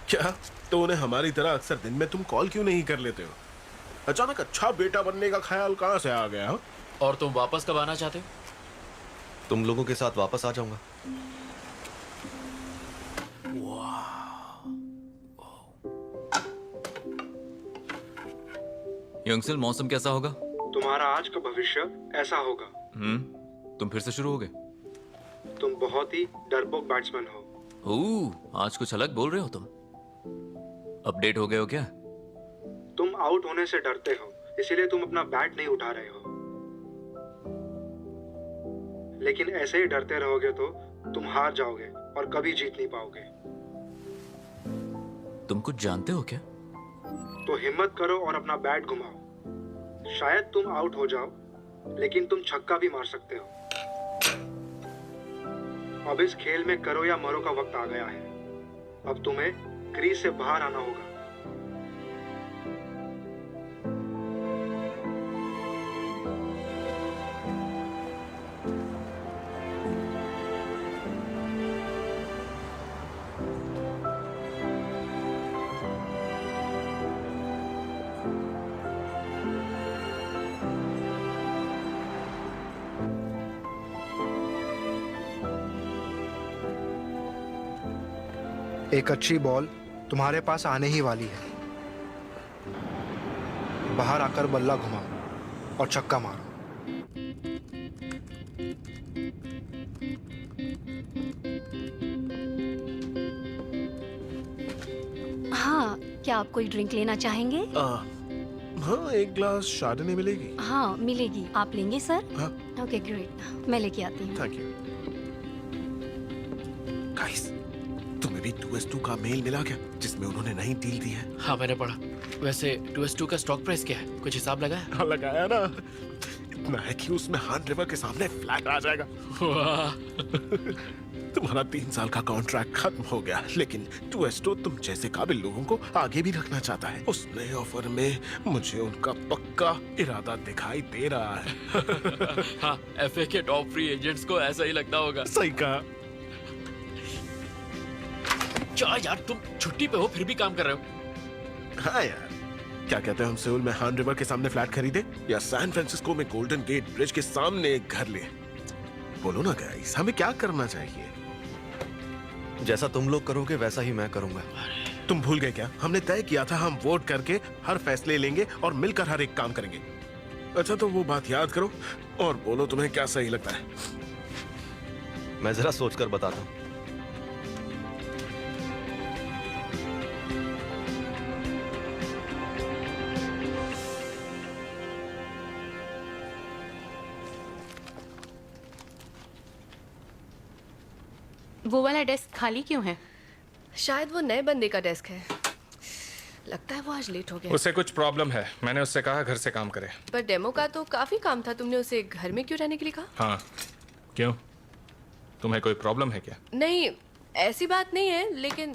क्या तो उन्हें हमारी तरह अक्सर दिन में तुम कॉल क्यों नहीं कर लेते हो? अचानक अच्छा बेटा बनने का ख्याल कहाँ से आ गया? और तुम वापस कब आना चाहते हो? तुम लोगों के साथ वापस आ जाऊंगा। यंगसेल, मौसम कैसा होगा? तुम्हारा आज का भविष्य ऐसा होगा। तुम फिर से शुरू हो गए। तुम बहुत ही डरपोक बैट्समैन हो। आज कुछ अलग बोल रहे हो तुम। अपडेट हो गए हो क्या? तुम आउट होने से डरते हो, इसीलिए तुम अपना बैट नहीं उठा रहे हो। लेकिन ऐसे ही डरते रहोगे तो तुम हार जाओगे और कभी जीत नहीं पाओगे। तुम कुछ जानते हो क्या? तो हिम्मत करो और अपना बैट घुमाओ। शायद तुम आउट हो जाओ, लेकिन तुम छक्का भी मार सकते हो। अब इस खेल में करो या मरो का वक्त आ गया है। अब तुम्हें क्रीज से बाहर आना होगा। एक अच्छी बॉल तुम्हारे पास आने ही वाली है। बाहर आकर बल्ला घुमाओ और छक्का मारो। हाँ, क्या आप कोई ड्रिंक लेना चाहेंगे? हाँ, एक ग्लास शार्डने मिलेगी। हाँ, मिलेगी। आप लेंगे सर? हाँ। Okay, great. मैं लेके आती हूँ। Thank you. गाइस, तुम्हें भी 2S2 का मेल मिला क्या, जिसमें उन्होंने नई डील दी है? हाँ मैंने पढ़ा। वैसे 2S2 का स्टॉक प्राइस क्या है? कुछ हिसाब लगाया? हाँ, लगाया ना। इतना है कि उसमें हान रिवर के सामने फ्लैट आ जाएगा। तुम्हारा 3 साल का कॉन्ट्रैक्ट खत्म हो गया, लेकिन 2S2 तुम जैसे काबिल लोगों को आगे भी रखना चाहता है। उस नए ऑफर में मुझे उनका पक्का इरादा दिखाई दे रहा है। हाँ, FA के टॉप फ्री एजेंट्स को ऐसा ही लगता होगा। सही कहा। क्या यार, तुम छुट्टी पे हो फिर भी काम कर रहे हो? हाँ यार, क्या कहते हैं, हम सेउल में हान रिवर के सामने फ्लैट खरीदे या सैन फ्रांसिस्को में गोल्डन गेट ब्रिज के सामने एक घर ले? बोलो ना गाइस, हमें क्या करना चाहिए? जैसा तुम लोग करोगे वैसा ही मैं करूंगा। तुम भूल गए क्या? हमने तय किया था हम वोट करके हर फैसले लेंगे और मिलकर हर एक काम करेंगे। अच्छा, तो वो बात याद करो और बोलो तुम्हें क्या सही लगता है। मैं जरा सोचकर बताता हूँ। वो वाला डेस्क खाली क्यों है? शायद वो नए बंदे का डेस्क है। लगता है वो आज लेट हो गया। उसे कुछ प्रॉब्लम है, मैंने उससे कहा घर से काम करे। पर डेमो का तो काफी काम था, तुमने उसे घर में क्यों रहने के लिए कहा? हाँ, क्यों? तुम्हें कोई प्रॉब्लम है क्या? नहीं, ऐसी बात नहीं है, लेकिन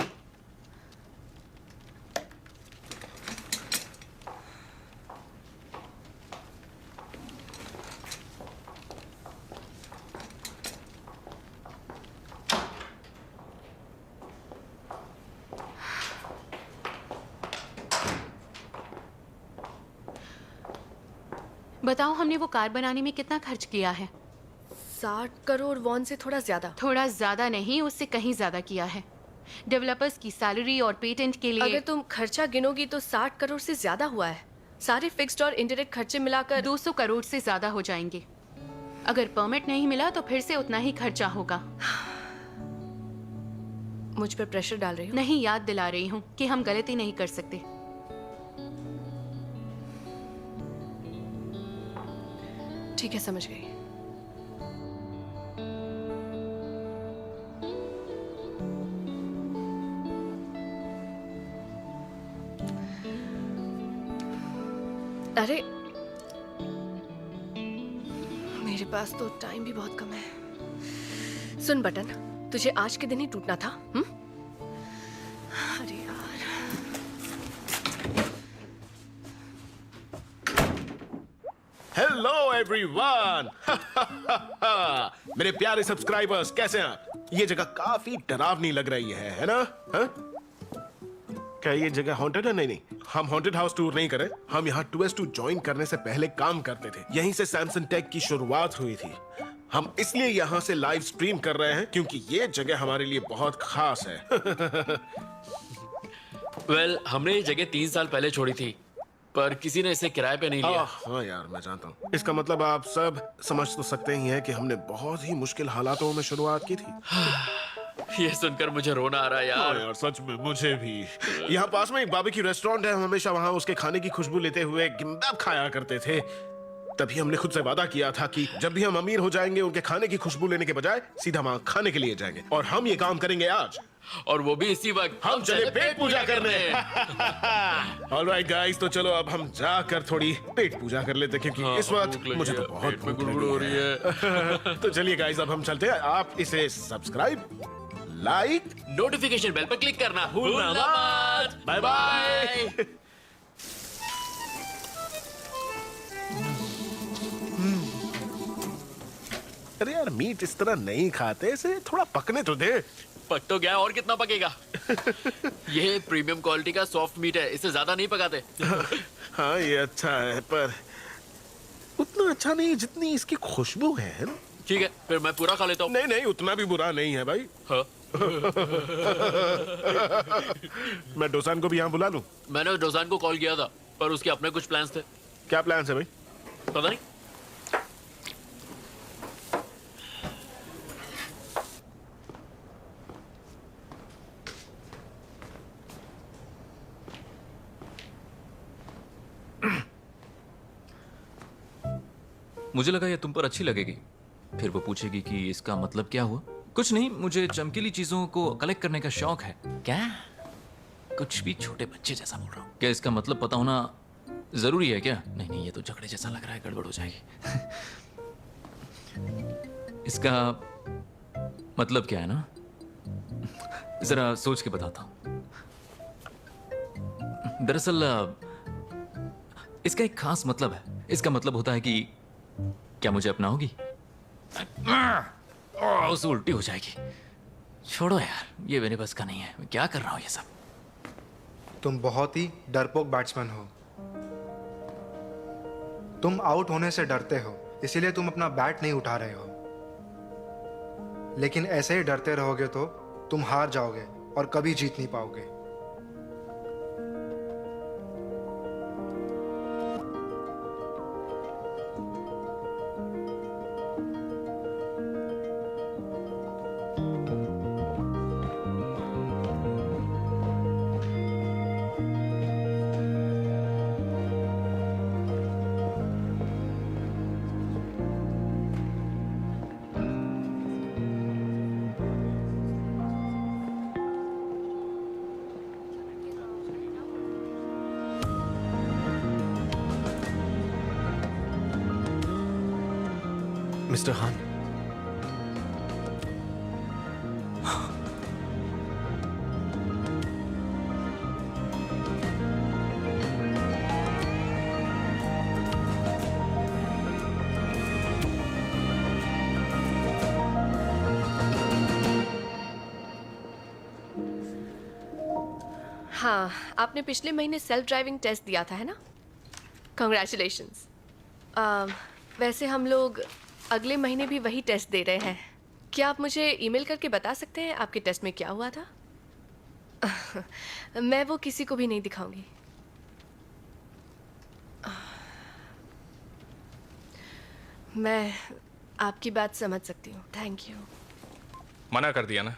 बताओ, हमने वो कार बनाने में कितना खर्च किया है? 60 करोड़ वॉन से थोड़ा ज्यादा। थोड़ा ज्यादा नहीं, उससे कहीं ज्यादा किया है। डेवलपर्स की सैलरी और पेटेंट के लिए। अगर तुम खर्चा गिनोगी तो 60 करोड़ से ज्यादा हुआ है। सारे फिक्स्ड और इनडायरेक्ट खर्चे मिलाकर 200 करोड़ से ज्यादा हो जाएंगे। अगर परमिट नहीं मिला तो फिर से उतना ही खर्चा होगा। मुझ पर प्रेशर डाल रही हो? नहीं, याद दिला रही हूँ कि हम गलती नहीं कर सकते। ठीक है, समझ गई। अरे, मेरे पास तो टाइम भी बहुत कम है। सुन बटन, तुझे आज के दिन ही टूटना था। अरे यार, हेलो एवरीवन। मेरे प्यारे सब्सक्राइबर्स, कैसे हैं? ये जगह काफी डरावनी लग रही है ना? हा? क्या ये जगह हॉन्टेड है? नहीं, हम हॉन्टेड हाउस टूर नहीं करें। हम यहाँ 2S2 ज्वाइन करने से पहले काम करते थे। यहीं से सैमसंग टेक की शुरुआत हुई थी। हम इसलिए यहाँ से लाइव स्ट्रीम कर रहे हैं क्योंकि ये जगह हमारे लिए बहुत खास है। वेल, हमने ये जगह 3 साल पहले छोड़ी थी, पर किसी ने इसे किराए पे नहीं लिया। हाँ यार, मैं जानता हूँ। इसका मतलब आप सब समझ तो सकते ही हैं कि हमने बहुत ही मुश्किल हालातों में शुरुआत की थी। ये सुनकर मुझे रोना आ रहा है हाँ यार। यार सच में मुझे भी। यहाँ पास में एक बारबेक्यू रेस्टोरेंट है, हम हमेशा वहाँ उसके खाने की खुशबू लेते हुए गिम्बाब खाया करते थे। तभी हमने खुद से वादा किया था कि जब भी हम अमीर हो जाएंगे उनके खाने की खुशबू लेने के बजाय सीधा वहाँ खाने के लिए जाएंगे। और हम ये काम करेंगे आज, और वो भी इसी वक्त। हम चले पेट पूजा करने। ऑलराइट गाइस, तो चलो अब हम जाकर थोड़ी पेट पूजा कर लेते हैं, क्योंकि इस वक्त मुझे तो बहुत में गुड़गुड़ हो रही है। तो चलिए गाइस, अब हम चलते हैं। आप इसे सब्सक्राइब, लाइक, नोटिफिकेशन बेल पर क्लिक करना भूलना मत। Bye bye. अरे यार, मीट इस तरह नहीं खाते, इसे थोड़ा पकने तो दे। पक तो गया, और कितना पकेगा? ये प्रीमियम क्वालिटी का सॉफ्ट मीट है, इसे ज्यादा नहीं पकाते। हाँ ये अच्छा है, पर उतना अच्छा नहीं जितनी इसकी खुशबू है। ठीक है, फिर मैं पूरा खा लेता हूँ। नहीं नहीं, उतना भी बुरा नहीं है भाई। हाँ। मैं डोसान को भी यहाँ बुला लूं? मैंने डोसान को कॉल किया था, पर उसके अपने कुछ प्लान्स थे। क्या प्लान्स है भाई? पता नहीं। मुझे लगा ये तुम पर अच्छी लगेगी। फिर वो पूछेगी कि इसका मतलब क्या हुआ। कुछ नहीं, मुझे चमकीली चीजों को कलेक्ट करने का शौक है। क्या? कुछ भी छोटे बच्चे जैसा बोल रहा हूँ। क्या इसका मतलब पता होना जरूरी है क्या? नहीं नहीं, ये तो झगड़े जैसा लग रहा है, गड़बड़ हो जाएगी। इसका मतलब क्या है ना, जरा सोच के बताता हूं। दरअसल इसका एक खास मतलब है। इसका मतलब होता है कि क्या मुझे अपनाओगी? उसे उल्टी हो जाएगी। छोड़ो यार, ये मेरे बस का नहीं है। मैं क्या कर रहा हूं ये सब? तुम बहुत ही डरपोक बैट्समैन हो। तुम आउट होने से डरते हो, इसीलिए तुम अपना बैट नहीं उठा रहे हो। लेकिन ऐसे ही डरते रहोगे तो तुम हार जाओगे और कभी जीत नहीं पाओगे। मिस्टर खान, हाँ, आपने पिछले महीने सेल्फ ड्राइविंग टेस्ट दिया था, है ना? कॉन्ग्रेचुलेशंस। वैसे हम लोग अगले महीने भी वही टेस्ट दे रहे हैं। क्या आप मुझे ईमेल करके बता सकते हैं आपके टेस्ट में क्या हुआ था? मैं वो किसी को भी नहीं दिखाऊंगी। मैं आपकी बात समझ सकती हूँ। Thank you. मना कर दिया ना?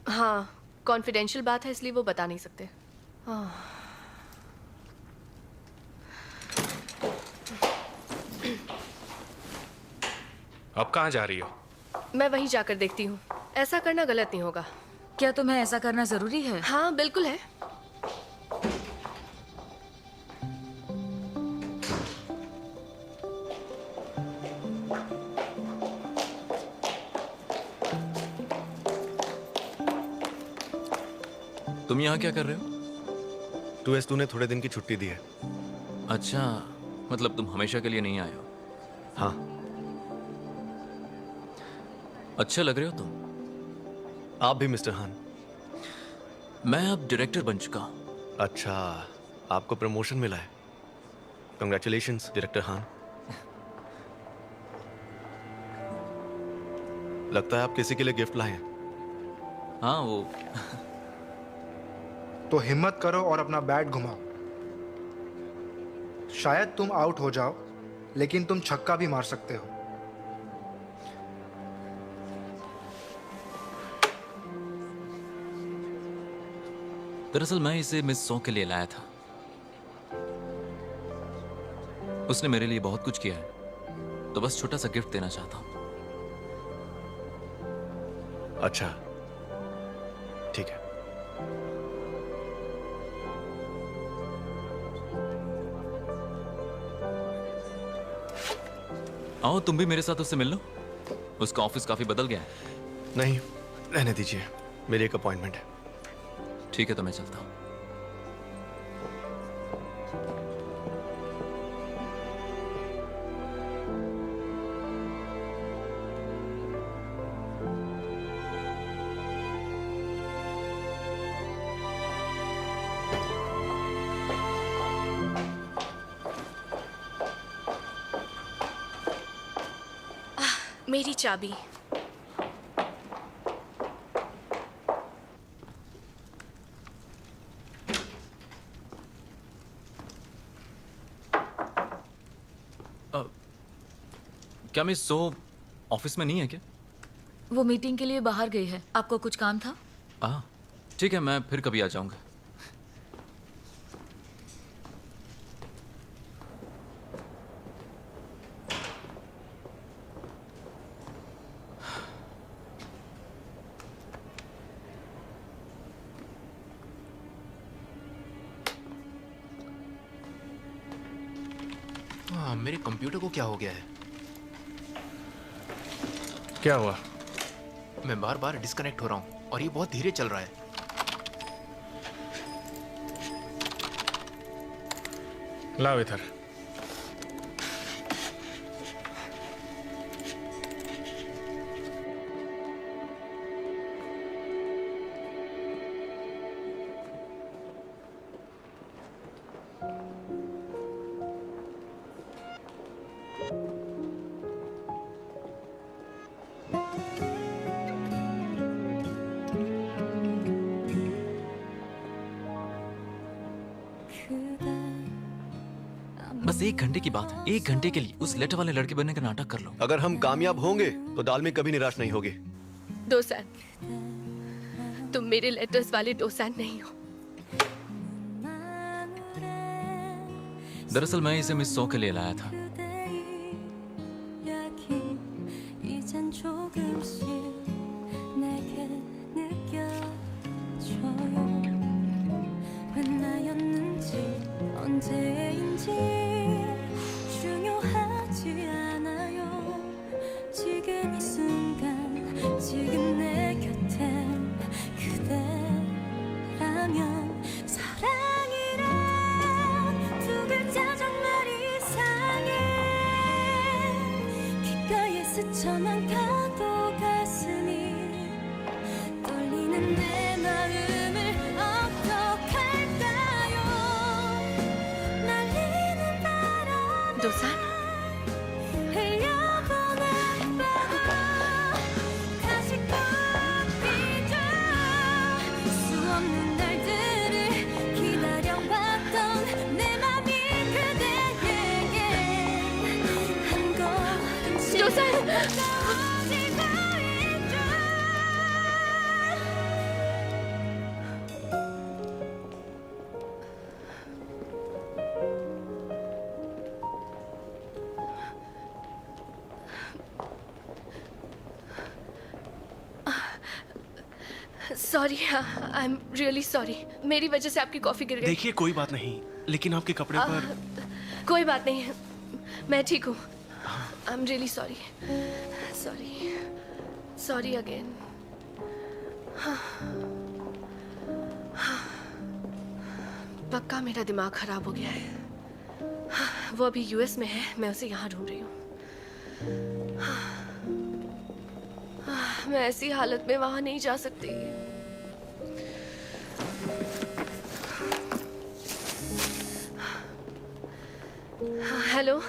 हाँ, कॉन्फिडेंशियल बात है, इसलिए वो बता नहीं सकते। अब कहाँ जा रही हो? मैं वहीं जाकर देखती हूँ। ऐसा करना गलत नहीं होगा। क्या तुम्हें ऐसा करना जरूरी है? हाँ, बिल्कुल है। तुम यहाँ क्या कर रहे हो? 2S2 ने थोड़े दिन की छुट्टी दी है। अच्छा, मतलब तुम हमेशा के लिए नहीं आए हो? हाँ। अच्छे लग रहे हो तुम। आप भी मिस्टर खान। मैं अब डायरेक्टर बन चुका हूँ। अच्छा, आपको प्रमोशन मिला है। Congratulations director Khan. लगता है आप किसी के लिए गिफ्ट लाए हैं। हाँ, वो तो हिम्मत करो और अपना बैट घुमाओ। शायद तुम आउट हो जाओ, लेकिन तुम छक्का भी मार सकते हो। दरअसल मैं इसे मिस सो के लिए लाया था। उसने मेरे लिए बहुत कुछ किया है, तो बस छोटा सा गिफ्ट देना चाहता हूं। अच्छा, ठीक है। आओ तुम भी मेरे साथ उससे मिल लो। उसका ऑफिस काफी बदल गया है। नहीं, रहने दीजिए, मेरी एक अपॉइंटमेंट है। ठीक है, तो मैं चलता हूं। मेरी चाबी। क्या मिस सो ऑफिस में नहीं है क्या? वो मीटिंग के लिए बाहर गई है। आपको कुछ काम था? ठीक है, मैं फिर कभी आ जाऊंगा। मेरे कंप्यूटर को क्या हो गया है? क्या हुआ? मैं बार बार डिस्कनेक्ट हो रहा हूँ और ये बहुत धीरे चल रहा है। लाओ इधर। बस 1 घंटे की बात है। 1 घंटे के लिए उस लेटर वाले लड़के बनने का नाटक कर लो। अगर हम कामयाब होंगे तो डालमी कभी निराश नहीं होगी। डोसान, तुम मेरे लेटर्स वाले डोसान नहीं हो। दरअसल मैं इसे मिस सो के लिए लाया था। डोसान, sorry, I am really sorry. मेरी वजह से आपकी कॉफी गिर गई। देखिए कोई बात नहीं, लेकिन आपके कपड़े पर कोई बात नहीं है, मैं ठीक हूँ। आई am really sorry, sorry, sorry again. पक्का मेरा दिमाग खराब हो गया है। वो अभी यूएस में है, मैं उसे यहाँ ढूंढ रही हूँ। मैं ऐसी हालत में वहां नहीं जा सकती। हेलो,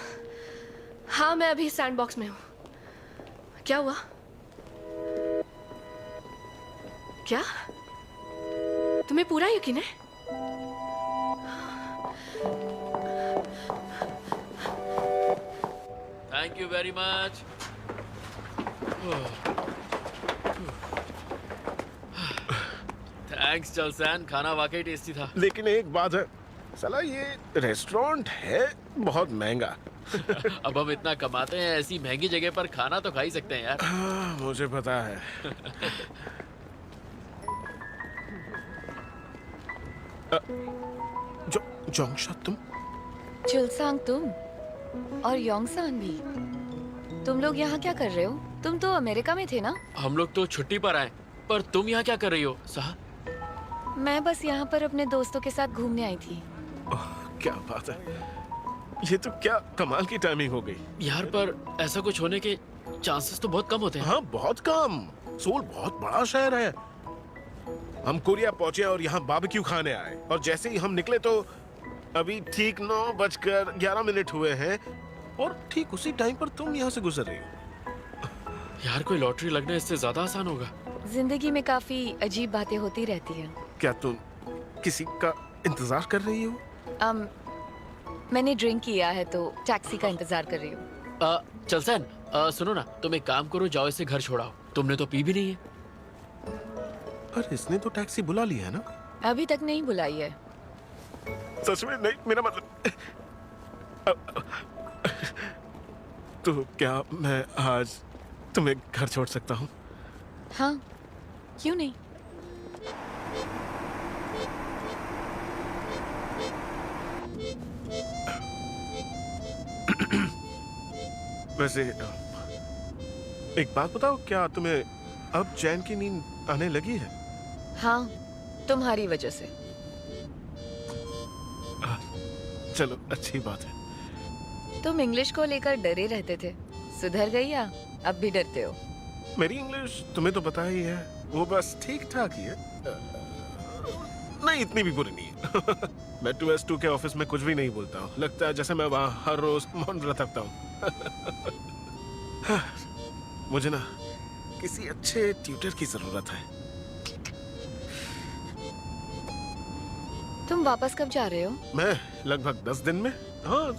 हाँ मैं अभी सैंडबॉक्स में हूँ। क्या हुआ? क्या तुम्हें पूरा यकीन है? Thank you very much. Thanks चलसन, खाना वाकई टेस्टी था। लेकिन एक बात है, साला ये रेस्टोरेंट है बहुत महंगा। अब हम इतना कमाते हैं, ऐसी महंगी जगह पर खाना तो खा ही सकते हैं यार। हाँ, मुझे पता है। जोंगशा तुम? चुलसांग तुम और योंगसान भी। तुम लोग यहाँ क्या कर रहे हो? तुम तो अमेरिका में थे ना? हम लोग तो छुट्टी पर आए, पर तुम यहाँ क्या कर रही हो साहब? मैं बस यहाँ पर अपने दोस्तों के साथ घूमने आई थी। क्या बात है, ये तो क्या कमाल की टाइमिंग हो गई यार। पर ऐसा कुछ होने के चांसेस तो बहुत कम होते हैं। हाँ, बहुत कम। सोल बहुत बड़ा शहर है। हम कोरिया पहुंचे और यहाँ बारबेक्यू खाने आए, और जैसे ही हम निकले तो अभी ठीक 9:11 हुए हैं, और ठीक उसी टाइम पर तुम यहाँ से गुजर रही हो। यार कोई लॉटरी लगना इससे ज्यादा आसान होगा। जिंदगी में काफी अजीब बातें होती रहती हैं। क्या तुम किसी का इंतजार कर रही हो? मैंने ड्रिंक किया है तो टैक्सी का इंतजार कर रही हूँ। चलसन, सुनो ना, तुम एक काम करो, जाओ इसे घर छोड़ाओ। तुमने तो पी भी नहीं है। पर इसने तो टैक्सी बुला लिया है ना? अभी तक नहीं बुलाई है। सच में नहीं, मेरा मतलब। तो क्या मैं आज तुम्हें घर छोड़ सकता हूँ? हाँ, क्यों नहीं? वैसे एक बात बताओ, क्या तुम्हें अब चैन की नींद आने लगी है? हाँ, तुम्हारी वजह से। चलो, अच्छी बात है। तुम इंग्लिश को लेकर डरे रहते थे, सुधर गई या अब भी डरते हो? मेरी इंग्लिश तुम्हें तो पता ही है, वो बस ठीक ठाक ही है। नहीं, इतनी भी बुरी नहीं है। मैं 2S2 के ऑफिस में कुछ भी नहीं बोलता हूँ। लगता है जैसे मैं वहाँ हर रोज मौन रखता हूँ। मुझे ना किसी अच्छे ट्यूटर की जरूरत है। तुम वापस कब जा रहे हो? मैं लगभग 10 दिन में। हाँ,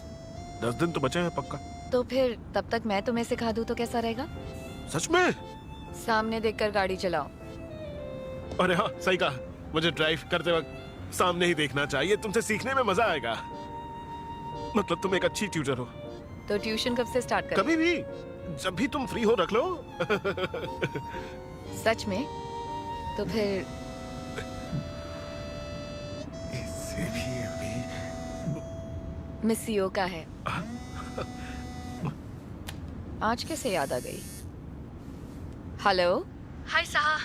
10 दिन तो बचे हैं पक्का। तो फिर तब तक मैं तुम्हें सिखा दूं तो कैसा रहेगा? सच में? सामने देखकर गाड़ी चलाओ। अरे हाँ, सही कहा। मुझे ड्राइव करते वक्त सामने ही देखना चाहिए। तुमसे सीखने में मजा आएगा। मतलब तुम एक अच्छी ट्यूटर हो। तो ट्यूशन कब से स्टार्ट करें? कभी भी, जब भी तुम फ्री हो, रख लो। सच में? तो फिर इससे भी अभी मिस सीओ का है। आज कैसे याद आ गई? हेलो। हाय साहा,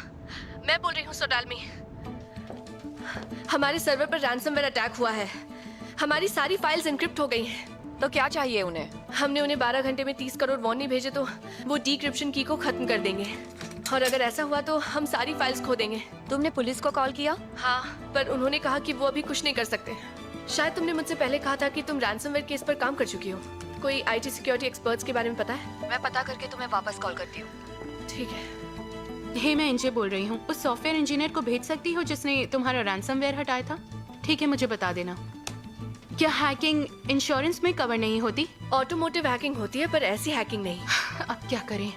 मैं बोल रही हूँ सोडालमी। हमारे सर्वर पर रैंसमवेयर अटैक हुआ है। हमारी सारी फाइल्स एन्क्रिप्ट हो गई हैं। तो क्या चाहिए उन्हें? हमने उन्हें 12 घंटे में 30 करोड़ वॉन नहीं भेजे तो वो डिक्रिप्शन की को खत्म कर देंगे, और अगर ऐसा हुआ तो हम सारी फाइल्स खो देंगे। तुमने पुलिस को कॉल किया? हाँ, पर उन्होंने कहा कि वो अभी कुछ नहीं कर सकते। शायद तुमने मुझसे पहले कहा था कि तुम रैंसमवेयर केस पर काम कर चुकी हो। कोई IT सिक्योरिटी एक्सपर्ट्स के बारे में पता है? मैं पता करके तुम्हें वापस कॉल करती हूँ। ठीक है। हे, मैं एनजे बोल रही हूँ। उस सॉफ्टवेयर इंजीनियर को भेज सकती हो जिसने तुम्हारा रैंसमवेयर हटाया था? ठीक है, मुझे बता देना। क्या हैकिंग इंश्योरेंस में कवर नहीं होती? ऑटोमोटिव हैकिंग होती है, पर ऐसी हैकिंग नहीं। अब क्या करें?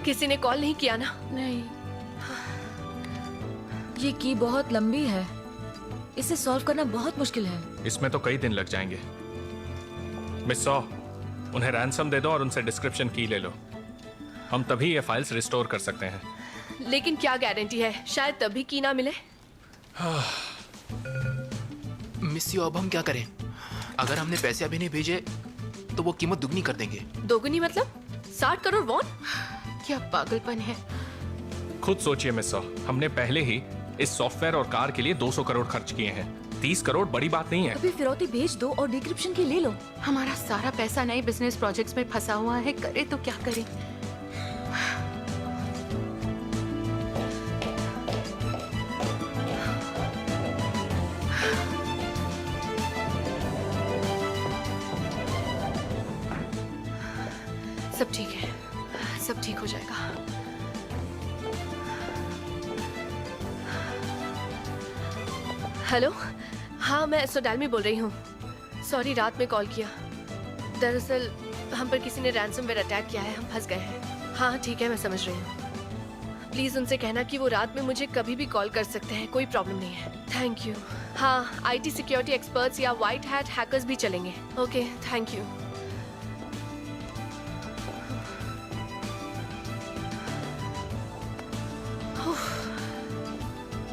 किसी ने कॉल नहीं किया ना? नहीं। ये की बहुत लंबी है, इसे सॉल्व करना बहुत मुश्किल है। इसमें तो कई दिन लग जाएंगे। मिस सॉ, उन्हें रैंसम दे दो और उनसे डिस्क्रिप्शन की ले लो। हम तभी ये फाइल्स रिस्टोर कर सकते हैं। लेकिन क्या गारंटी है, शायद तभी की ना मिले। मिस यू, अब हम क्या करें? अगर हमने पैसे अभी नहीं भेजे तो वो कीमत दुगनी कर देंगे। दोगुनी मतलब 60 करोड़ वॉन? क्या पागलपन है। खुद सोचिए मिस सॉ, हमने पहले ही इस सॉफ्टवेयर और कार के लिए 200 करोड़ खर्च किए हैं। 30 करोड़ बड़ी बात नहीं है। अभी फिरौती भेज दो और डिक्रिप्शन की ले लो। हमारा सारा पैसा नए बिजनेस प्रोजेक्ट्स में फंसा हुआ है, करे तो क्या करें? सब ठीक है, सब ठीक हो जाएगा। हेलो, हाँ मैं सोडालमी बोल रही हूँ। सॉरी, रात में कॉल किया। दरअसल हम पर किसी ने रैंसमवेयर अटैक किया है, हम फंस गए हैं। हाँ ठीक है, मैं समझ रही हूँ। प्लीज उनसे कहना कि वो रात में मुझे कभी भी कॉल कर सकते हैं, कोई प्रॉब्लम नहीं है। Thank you. हाँ, आईटी सिक्योरिटी एक्सपर्ट्स या व्हाइट हैट हैकर्स भी चलेंगे। Okay, thank you.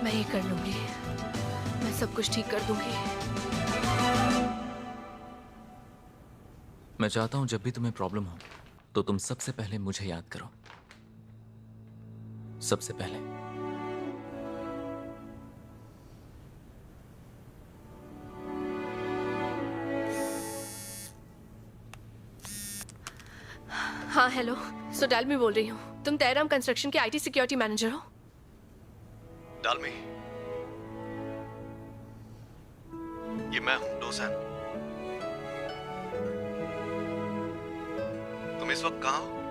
मैं ये कर लूंगी, मैं सब कुछ ठीक कर दूंगी। मैं चाहता हूं जब भी तुम्हें प्रॉब्लम हो तो तुम सबसे पहले मुझे याद करो, सबसे पहले। हाँ हेलो, सोडालमी बोल रही हूँ। तुम तैराम कंस्ट्रक्शन के आईटी सिक्योरिटी मैनेजर हो? डालमी, ये मैं हूं, डोसान। तुम इस वक्त कहाँ हो?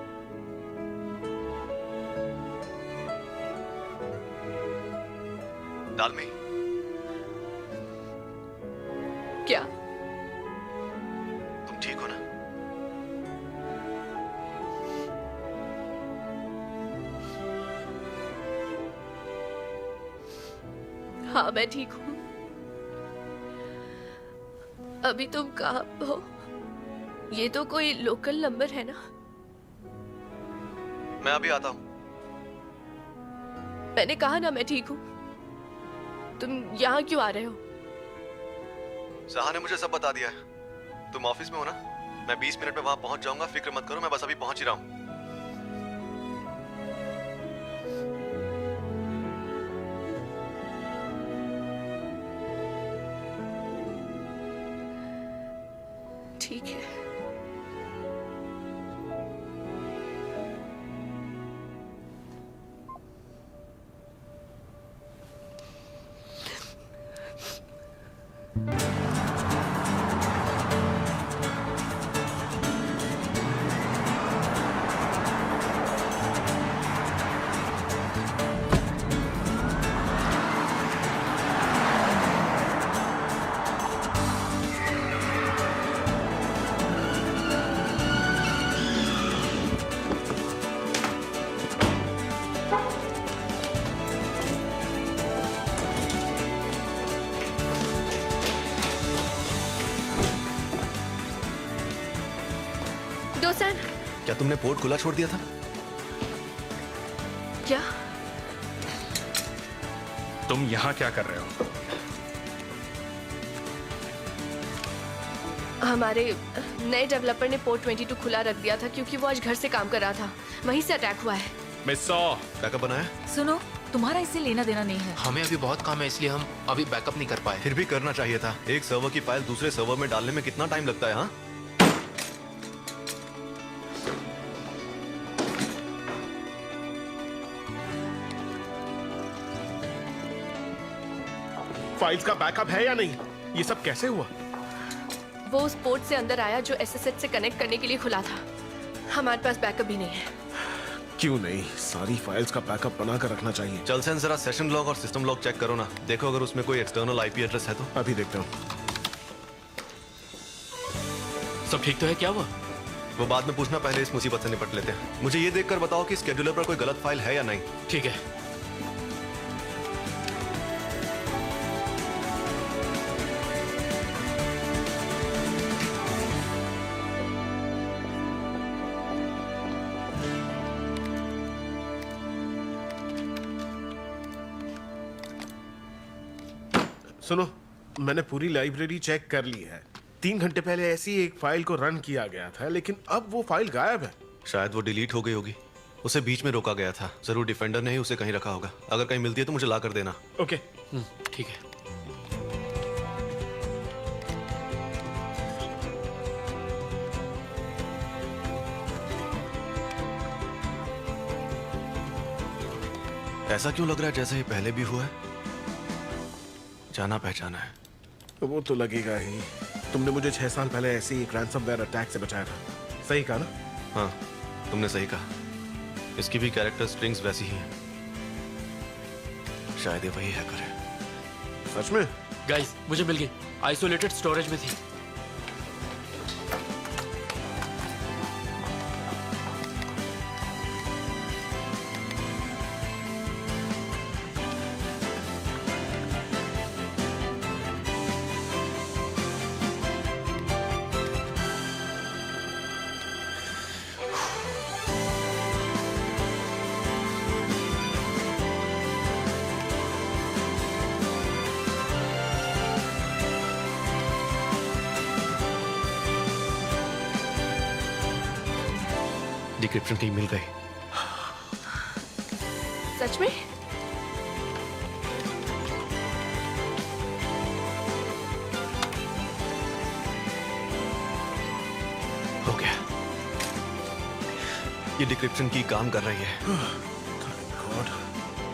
डालमी, क्या तुम ठीक हो ना? हाँ मैं ठीक हूँ। अभी तुम कहाँ हो? ये तो कोई लोकल नंबर है ना? मैं अभी आता हूँ। मैंने कहा ना मैं ठीक हूँ। तुम यहाँ क्यों आ रहे हो? सहा ने मुझे सब बता दिया है। तुम ऑफिस में हो ना? मैं 20 मिनट में वहां पहुंच जाऊंगा, फिक्र मत करो, मैं बस अभी पहुंच ही रहा हूँ। ठीक है। डोसान, क्या तुमने पोर्ट खुला छोड़ दिया था? क्या? तुम यहाँ क्या कर रहे हो? हमारे नए डेवलपर ने पोर्ट 22 खुला रख दिया था क्योंकि वो आज घर से काम कर रहा था। वहीं से अटैक हुआ है। मिस सॉ, बैकअप बनाया? सुनो, तुम्हारा इससे लेना देना नहीं है। हमें अभी बहुत काम है, इसलिए हम अभी बैकअप नहीं कर पाए। फिर भी करना चाहिए था। एक सर्वर की फाइल दूसरे सर्वर में डालने में कितना टाइम लगता है? हाँ, फाइल्स का बैकअप है या नहीं? ये सब कैसे हुआ? वो उस पोर्ट से अंदर आया जो SSH से कनेक्ट करने के लिए खुला था। हमारे पास बैकअप भी नहीं है। क्यों नहीं? सारी फाइल्स का बैकअप बना कर रखना चाहिए। चल सेन, जरा सेशन लॉग और सिस्टम लॉग चेक करो ना। देखो अगर उसमें कोई एक्सटर्नल आईपी एड्रेस है तो। अभी देखता हूँ। सब ठीक तो है? क्या हुआ? वो बाद में पूछना, पहले इस मुसीबत से निपट लेते हैं। मुझे ये देखकर बताओ कि स्केड्यूलर पर कोई गलत फाइल है या नहीं। ठीक है। सुनो, मैंने पूरी लाइब्रेरी चेक कर ली है। 3 घंटे पहले ऐसी एक फाइल को रन किया गया था, लेकिन अब वो फाइल गायब है। शायद वो डिलीट हो गई होगी। उसे बीच में रोका गया था। जरूर डिफेंडर ने ही उसे कहीं रखा होगा। अगर कहीं मिलती है तो मुझे ला कर देना। ओके, ठीक है। ऐसा क्यों लग रहा है जैसे ये पहले भी हुआ है? जाना पहचाना है। वो तो लगेगा ही। तुमने मुझे 6 साल पहले ऐसे ही एक रैंसमवेयर अटैक से बचाया था। सही कहा ना? हाँ, तुमने सही कहा। इसकी भी कैरेक्टर स्ट्रिंग्स वैसी ही हैं। शायद ये वही हैकर है। सच में? गाइस, मुझे मिल गई। आइसोलेटेड स्टोरेज में थी। डिक्रिप्शन की मिल गई। सच में? हो गया। ये डिक्रिप्शन की काम कर रही है।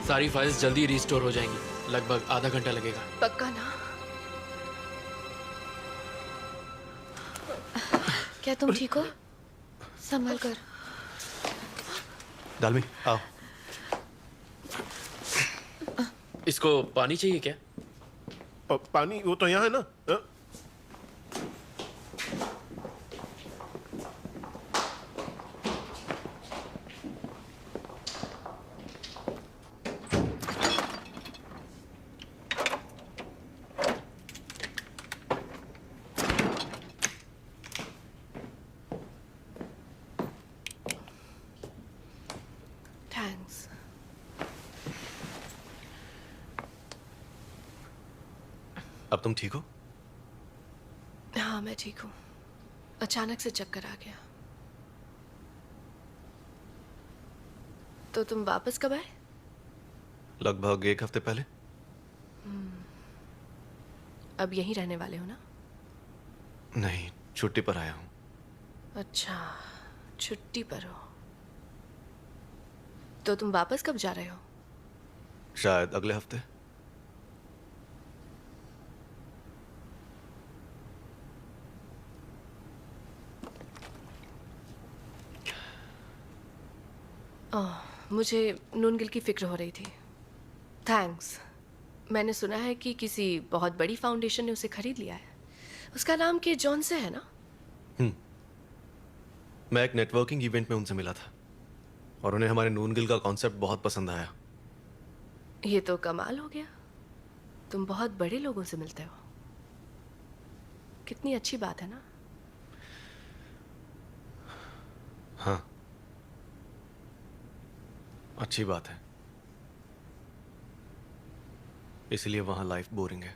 सारी फाइल्स जल्दी रिस्टोर हो जाएंगी, लगभग आधा घंटा लगेगा। पक्का ना? क्या तुम ठीक हो? संभल कर। डालमी आओ। इसको पानी चाहिए क्या? पानी वो तो यहाँ है ना। थैंक्स। अब तुम ठीक हो? हाँ मैं ठीक हूँ। अचानक से चक्कर आ गया। तो तुम वापस कब आए? लगभग 1 हफ्ते पहले। अब यहीं रहने वाले हो ना? नहीं, छुट्टी पर आया हूँ। अच्छा, छुट्टी पर हो। तो तुम वापस कब जा रहे हो? शायद अगले हफ्ते। मुझे नूनगिल की फिक्र हो रही थी। थैंक्स। मैंने सुना है कि किसी बहुत बड़ी फाउंडेशन ने उसे खरीद लिया है। उसका नाम के जॉन से है ना? मैं एक नेटवर्किंग इवेंट में उनसे मिला था और उन्हें हमारे नूनगिल का कॉन्सेप्ट बहुत पसंद आया। ये तो कमाल हो गया। तुम बहुत बड़े लोगों से मिलते हो। कितनी अच्छी बात है ना? हाँ, अच्छी बात है। इसलिए वहां लाइफ बोरिंग है।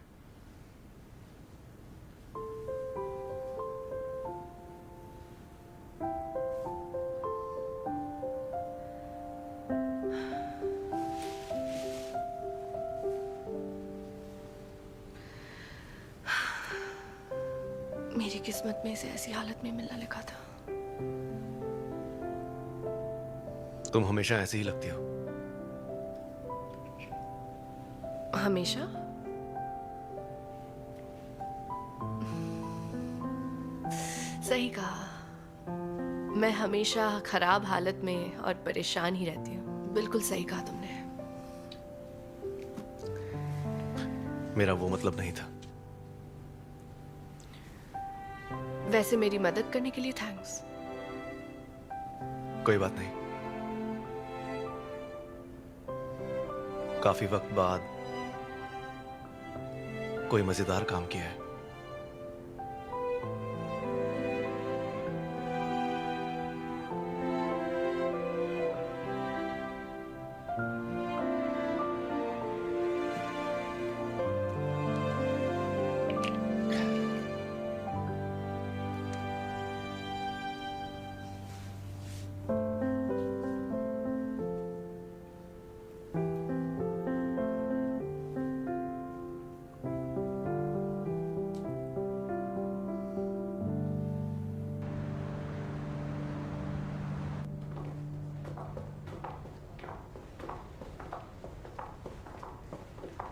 मेरी किस्मत में इसे ऐसी हालत में मिलना लिखा था। तुम हमेशा ऐसी ही लगती हो। हमेशा? सही कहा। मैं हमेशा खराब हालत में और परेशान ही रहती हूँ। बिल्कुल सही कहा तुमने। मेरा वो मतलब नहीं था। वैसे मेरी मदद करने के लिए थैंक्स। कोई बात नहीं। काफी वक्त बाद कोई मजेदार काम किया है।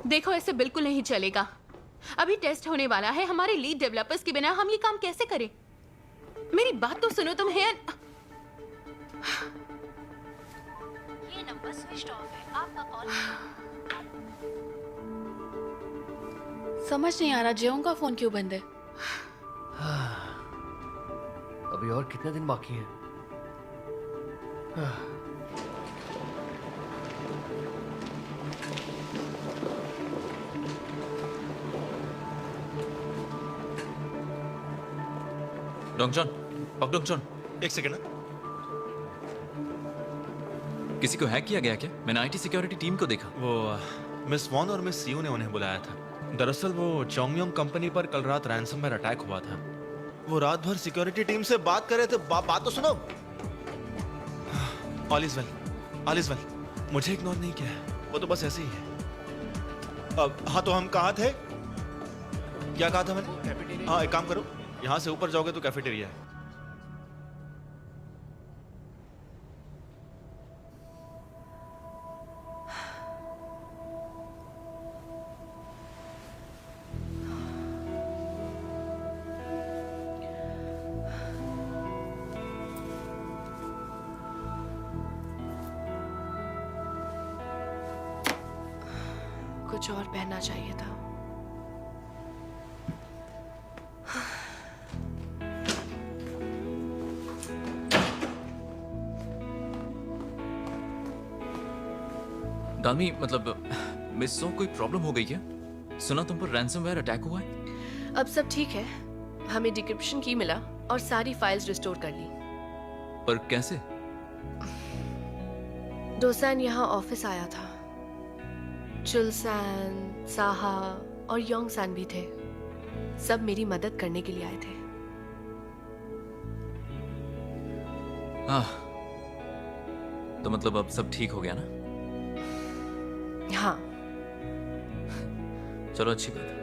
देखो, ऐसे बिल्कुल नहीं चलेगा। अभी टेस्ट होने वाला है। हमारे लीड डेवलपर्स के बिना हम ये काम कैसे करें? मेरी बात तो सुनो तुम। है ये नंबर स्विच ऑफ है। आपका कॉल समझ नहीं आ रहा जेओंग का फोन क्यों बंद है। अभी और कितने दिन बाकी हैं? डोंगजॉन, पक डोंगजॉन, एक सेकेंड। किसी को हैक किया गया क्या? मैंने आईटी सिक्योरिटी टीम को देखा। वो मिस वॉन और मिस सीयू ने उन्हें बुलाया था। दरअसल वो चोंगम्योंग कंपनी पर कल रात रैंसमवेयर अटैक हुआ था। वो रात भर सिक्योरिटी टीम से बात कर रहे थे। बात तो सुनो। All is well, all is well. मुझे इग्नोर नहीं किया है, वो तो बस ऐसे ही है। हाँ, तो हम कहाँ थे? क्या कहा था मैंने? हाँ, एक काम करो, यहाँ से ऊपर जाओगे तो कैफेटेरिया है। कुछ और पहनना चाहिए था। दामी, मतलब मिस सो कोई प्रॉब्लम हो गई क्या? सुना तुम पर रैंसमवेयर अटैक हुआ है। अब सब ठीक है, हमें डिक्रिप्शन की मिला और सारी फाइल्स रिस्टोर कर ली। पर कैसे? डोसान यहाँ ऑफिस आया था। चुलसान, साहा और योंगसान भी थे। सब मेरी मदद करने के लिए आए थे। तो मतलब अब सब ठीक हो गया ना? हाँ। चलो, अच्छी बात है।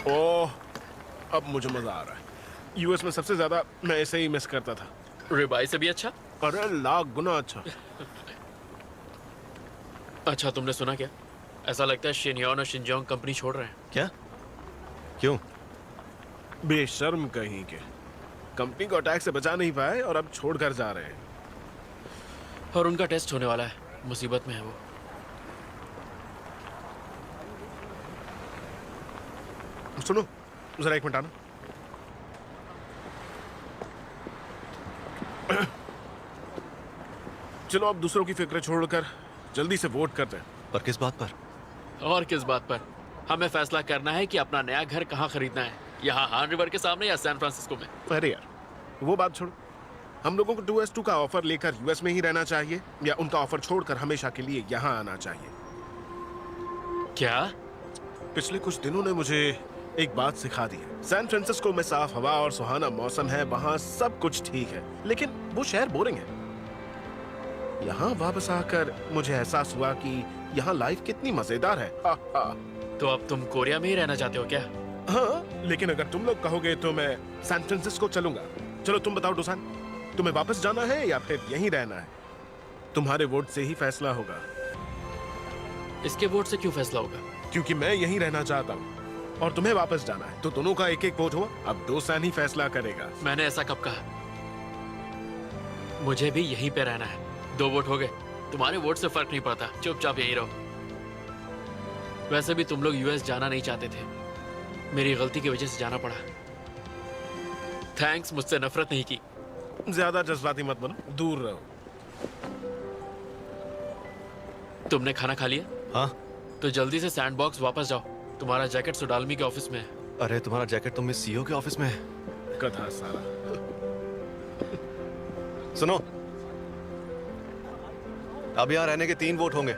ओह, अब मुझे मजा आ रहा है। यूएस में सबसे ज्यादा मैं ऐसे ही मिस करता था। रिबाई से भी अच्छा? अरे लाख गुना अच्छा। अच्छा, तुमने सुना क्या? ऐसा लगता है शिनयोन और शिनजोंग कंपनी छोड़ रहे हैं। क्या? क्यों? बेशर्म कहीं के, कंपनी को अटैक से बचा नहीं पाए और अब छोड़कर जा रहे हैं। और उनका टेस्ट होने वाला है, मुसीबत में है वो। सुनो, जरा एक मिनट आना। चलो अब दूसरों की फिक्र छोड़कर जल्दी से वोट करते हैं। पर किस बात पर? और किस बात पर? हमें फैसला करना है कि अपना नया घर कहाँ खरीदना है, यहाँ हान रिवर के सामने या सैन फ्रांसिस्को में। अरे यार, वो बात छोड़ो। हम लोगों को 2S2 का ऑफर लेकर यूएस में ही रहना चाहिए या उनका ऑफर छोड़कर हमेशा के लिए यहाँ आना चाहिए? क्या? पिछले कुछ दिनों ने मुझे एक बात सिखा दी है। सैन फ्रांसिस्को में साफ हवा और सुहाना मौसम है, वहाँ सब कुछ ठीक है, लेकिन वो शहर बोरिंग है। यहाँ वापस आकर मुझे एहसास हुआ कि यहाँ लाइफ कितनी मजेदार है। तो अब तुम कोरिया में ही रहना चाहते हो क्या? हाँ, लेकिन अगर तुम लोग कहोगे तो मैं सैन फ्रांसिस्को चलूंगा। चलो तुम बताओ डोसान, तुम्हें वापस जाना है या फिर यहीं रहना है? तुम्हारे वोट से ही फैसला होगा। इसके वोट से क्यों फैसला होगा? क्योंकि मैं यहीं रहना चाहता हूँ और तुम्हें वापस जाना है, तो दोनों का एक एक वोट हुआ। अब डोसान ही फैसला करेगा। मैंने ऐसा कब कहा? मुझे भी यहीं पे रहना है। 2 वोट हो गए, तुम्हारे वोट से फर्क नहीं पड़ता, चुपचाप यहीं रहो। वैसे भी तुम लोग यूएस जाना नहीं चाहते थे, मेरी गलती की वजह से जाना पड़ा। थैंक्स, मुझसे नफरत नहीं की। ज्यादा जज्बाती मत बनो, दूर रहो। तुमने खाना खा लिया? हाँ। तो जल्दी से सैंडबॉक्स वापस जाओ, तुम्हारा जैकेट सुडालमी के ऑफिस में है। अरे तुम्हारा जैकेट तो मिस सीईओ के ऑफिस में है। कथा सारा। सुनो, अब यहाँ रहने के 3 वोट होंगे।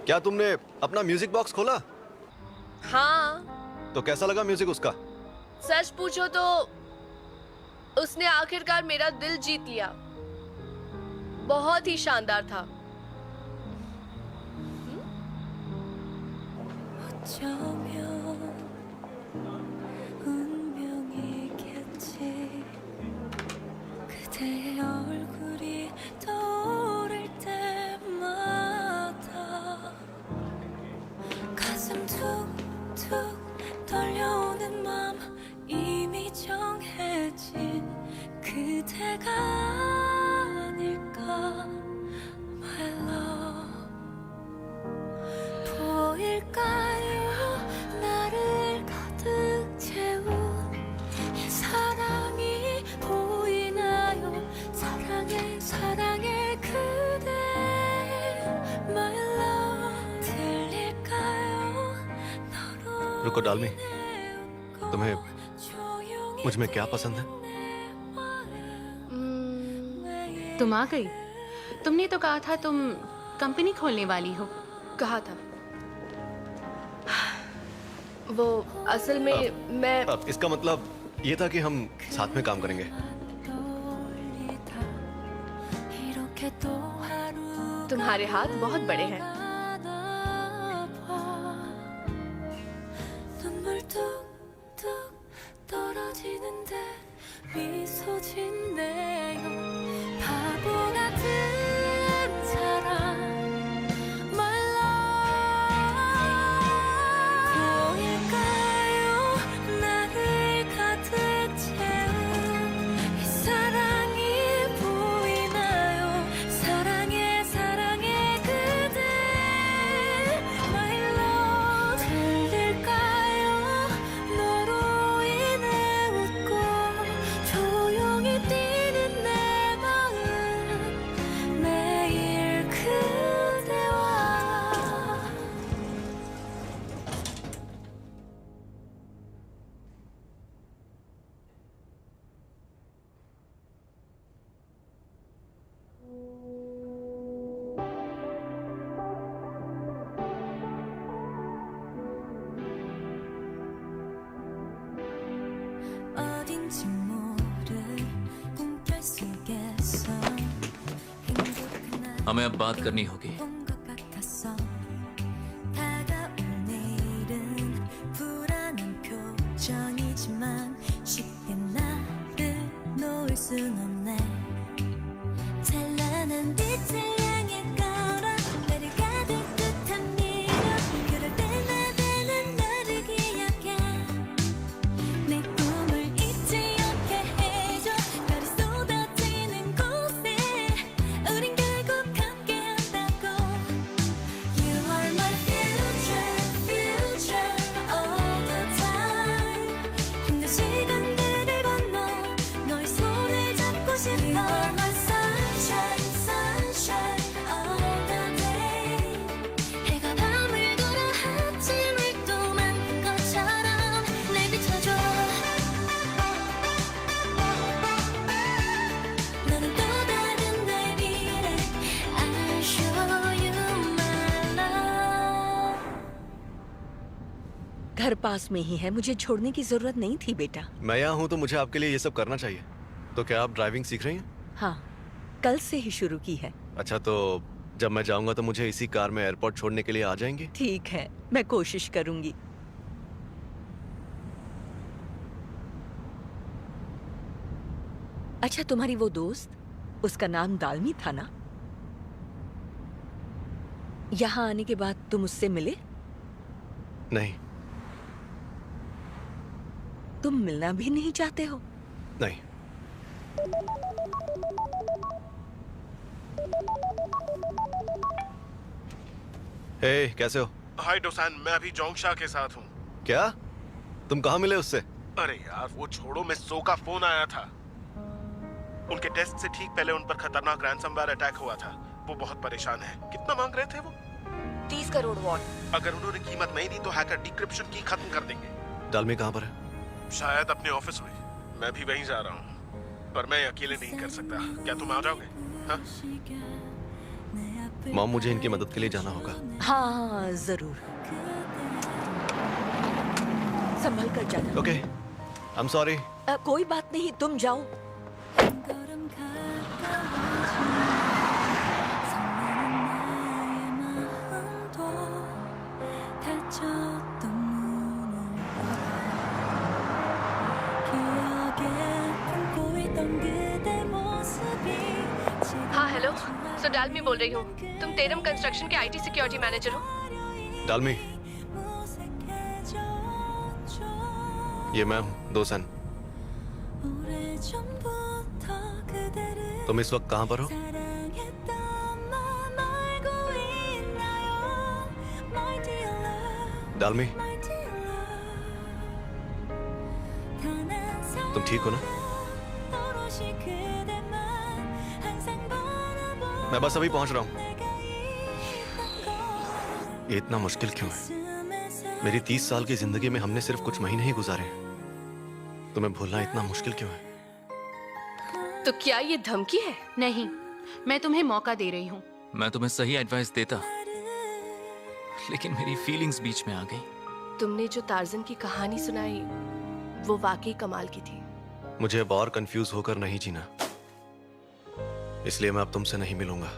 क्या तुमने अपना म्यूजिक बॉक्स खोला? हाँ। तो कैसा लगा म्यूजिक उसका? सच पूछो तो उसने आखिरकार मेरा दिल जीत लिया। बहुत ही शानदार था। 떨려오는 맘 이미 정해진 그대가 아닐까 My love 보일까요 나를 가득 채운 이 사랑이 보이나요 사랑이 रुको डालमी, तुम्हें मुझ में क्या पसंद है? तुम आ गई। तुमने तो कहा था तुम कंपनी खोलने वाली हो। कहा था। वो असल में मैं अब इसका मतलब ये था कि हम साथ में काम करेंगे। तुम्हारे हाथ बहुत बड़े हैं। 눈물 뚝뚝 떨어지는데 미소 짓네요. 바보 같은 사람 My love. 보일까요 나를 가득 채운 이 사랑이 보이나요? 사랑해 사랑해 그대 My love. 들릴까요 너로 인해 웃고 조용히 뛰는 내 마음 매일 그대와 어딘지 모를 꿈결 속에서 हमें अब बात करनी होगी। 것 같았어. 다가온 내일은 불안한 표정이지만 쉽게 나를 놓을 순 없네. 찬란한 빛을 향해 걸어 나를 가득 듯한 미련. 그럴 때마다 난 너를 기억해. 내 꿈을 잊지 않게 해줘. 별이 쏟아지는 곳에 우린 결국 함께한다고. You are my future, future all the time. 힘든 시간들을 건너 너의 손을 잡고 싶어. You are my sunshine, sunshine all the day. 해가 밤을 돌아 아침을 또 만든 것처럼 날 비춰줘. 너는 또 다른 날 미래. I'll show you my love. घर पास में ही है, मुझे छोड़ने की जरूरत नहीं थी बेटा। मैं यहाँ हूँ तो मुझे आपके लिए ये सब करना चाहिए। तो क्या आप ड्राइविंग सीख रही हैं? हाँ, कल से ही शुरू की है। अच्छा, तो जब मैं जाऊंगा तो मुझे इसी कार में एयरपोर्ट छोड़ने के लिए आ जाएंगी? ठीक है, मैं कोशिश करूंगी। अच्छा, तुम्हारी वो दोस्त, उसका नाम दालमी था ना? यहाँ आने के बाद तुम उससे मिले? नहीं। तुम मिलना भी नहीं चाहते हो? नहीं। हे, कैसे हो? हाय डोसान, मैं अभी जोंगशा के साथ हूँ। क्या? तुम कहाँ मिले उससे? अरे यार वो छोड़ो, मैं सो का फोन आया था। उनके टेस्ट से ठीक पहले उन पर खतरनाक रैंसमवेयर अटैक हुआ था। वो बहुत परेशान है। कितना मांग रहे थे वो? 30 करोड़ वॉट। अगर उन्होंने कीमत नहीं दी तो हैकर डिक्रिप्शन की खत्म कर देंगे। डालमी कहाँ पर है? शायद अपने ऑफिस में। मैं भी वहीं जा रहा हूँ, पर मैं अकेले नहीं कर सकता। क्या तुम आ जाओगे? हाँ? मॉम, मुझे इनकी मदद के लिए जाना होगा। हाँ, जरूर। संभल कर जाना। Okay, I am sorry. कोई बात नहीं, तुम जाओ। हाँ हेलो, सो डालमी बोल रही हूँ। तुम तेरम कंस्ट्रक्शन के आईटी सिक्योरिटी मैनेजर हो? डालमी, ये मैं हूँ, दोसन। तुम इस वक्त कहाँ पर हो? डालमी, तुम ठीक हो ना? मैं बस अभी पहुंच रहा हूं। ये इतना मुश्किल क्यों है? मेरी 30 साल की जिंदगी में हमने सिर्फ कुछ महीने ही गुजारे हैं। तुम्हें भूलना इतना मुश्किल क्यों है? तो क्या ये धमकी है? नहीं, मैं तुम्हें मौका दे रही हूँ। मैं तुम्हें सही एडवाइस देता, लेकिन मेरी फीलिंग्स बीच में आ गई। तुमने जो टार्जन की कहानी सुनाई वो वाकई कमाल की थी। मुझे अब और कंफ्यूज होकर नहीं जीना, इसलिए मैं अब तुमसे नहीं मिलूंगा।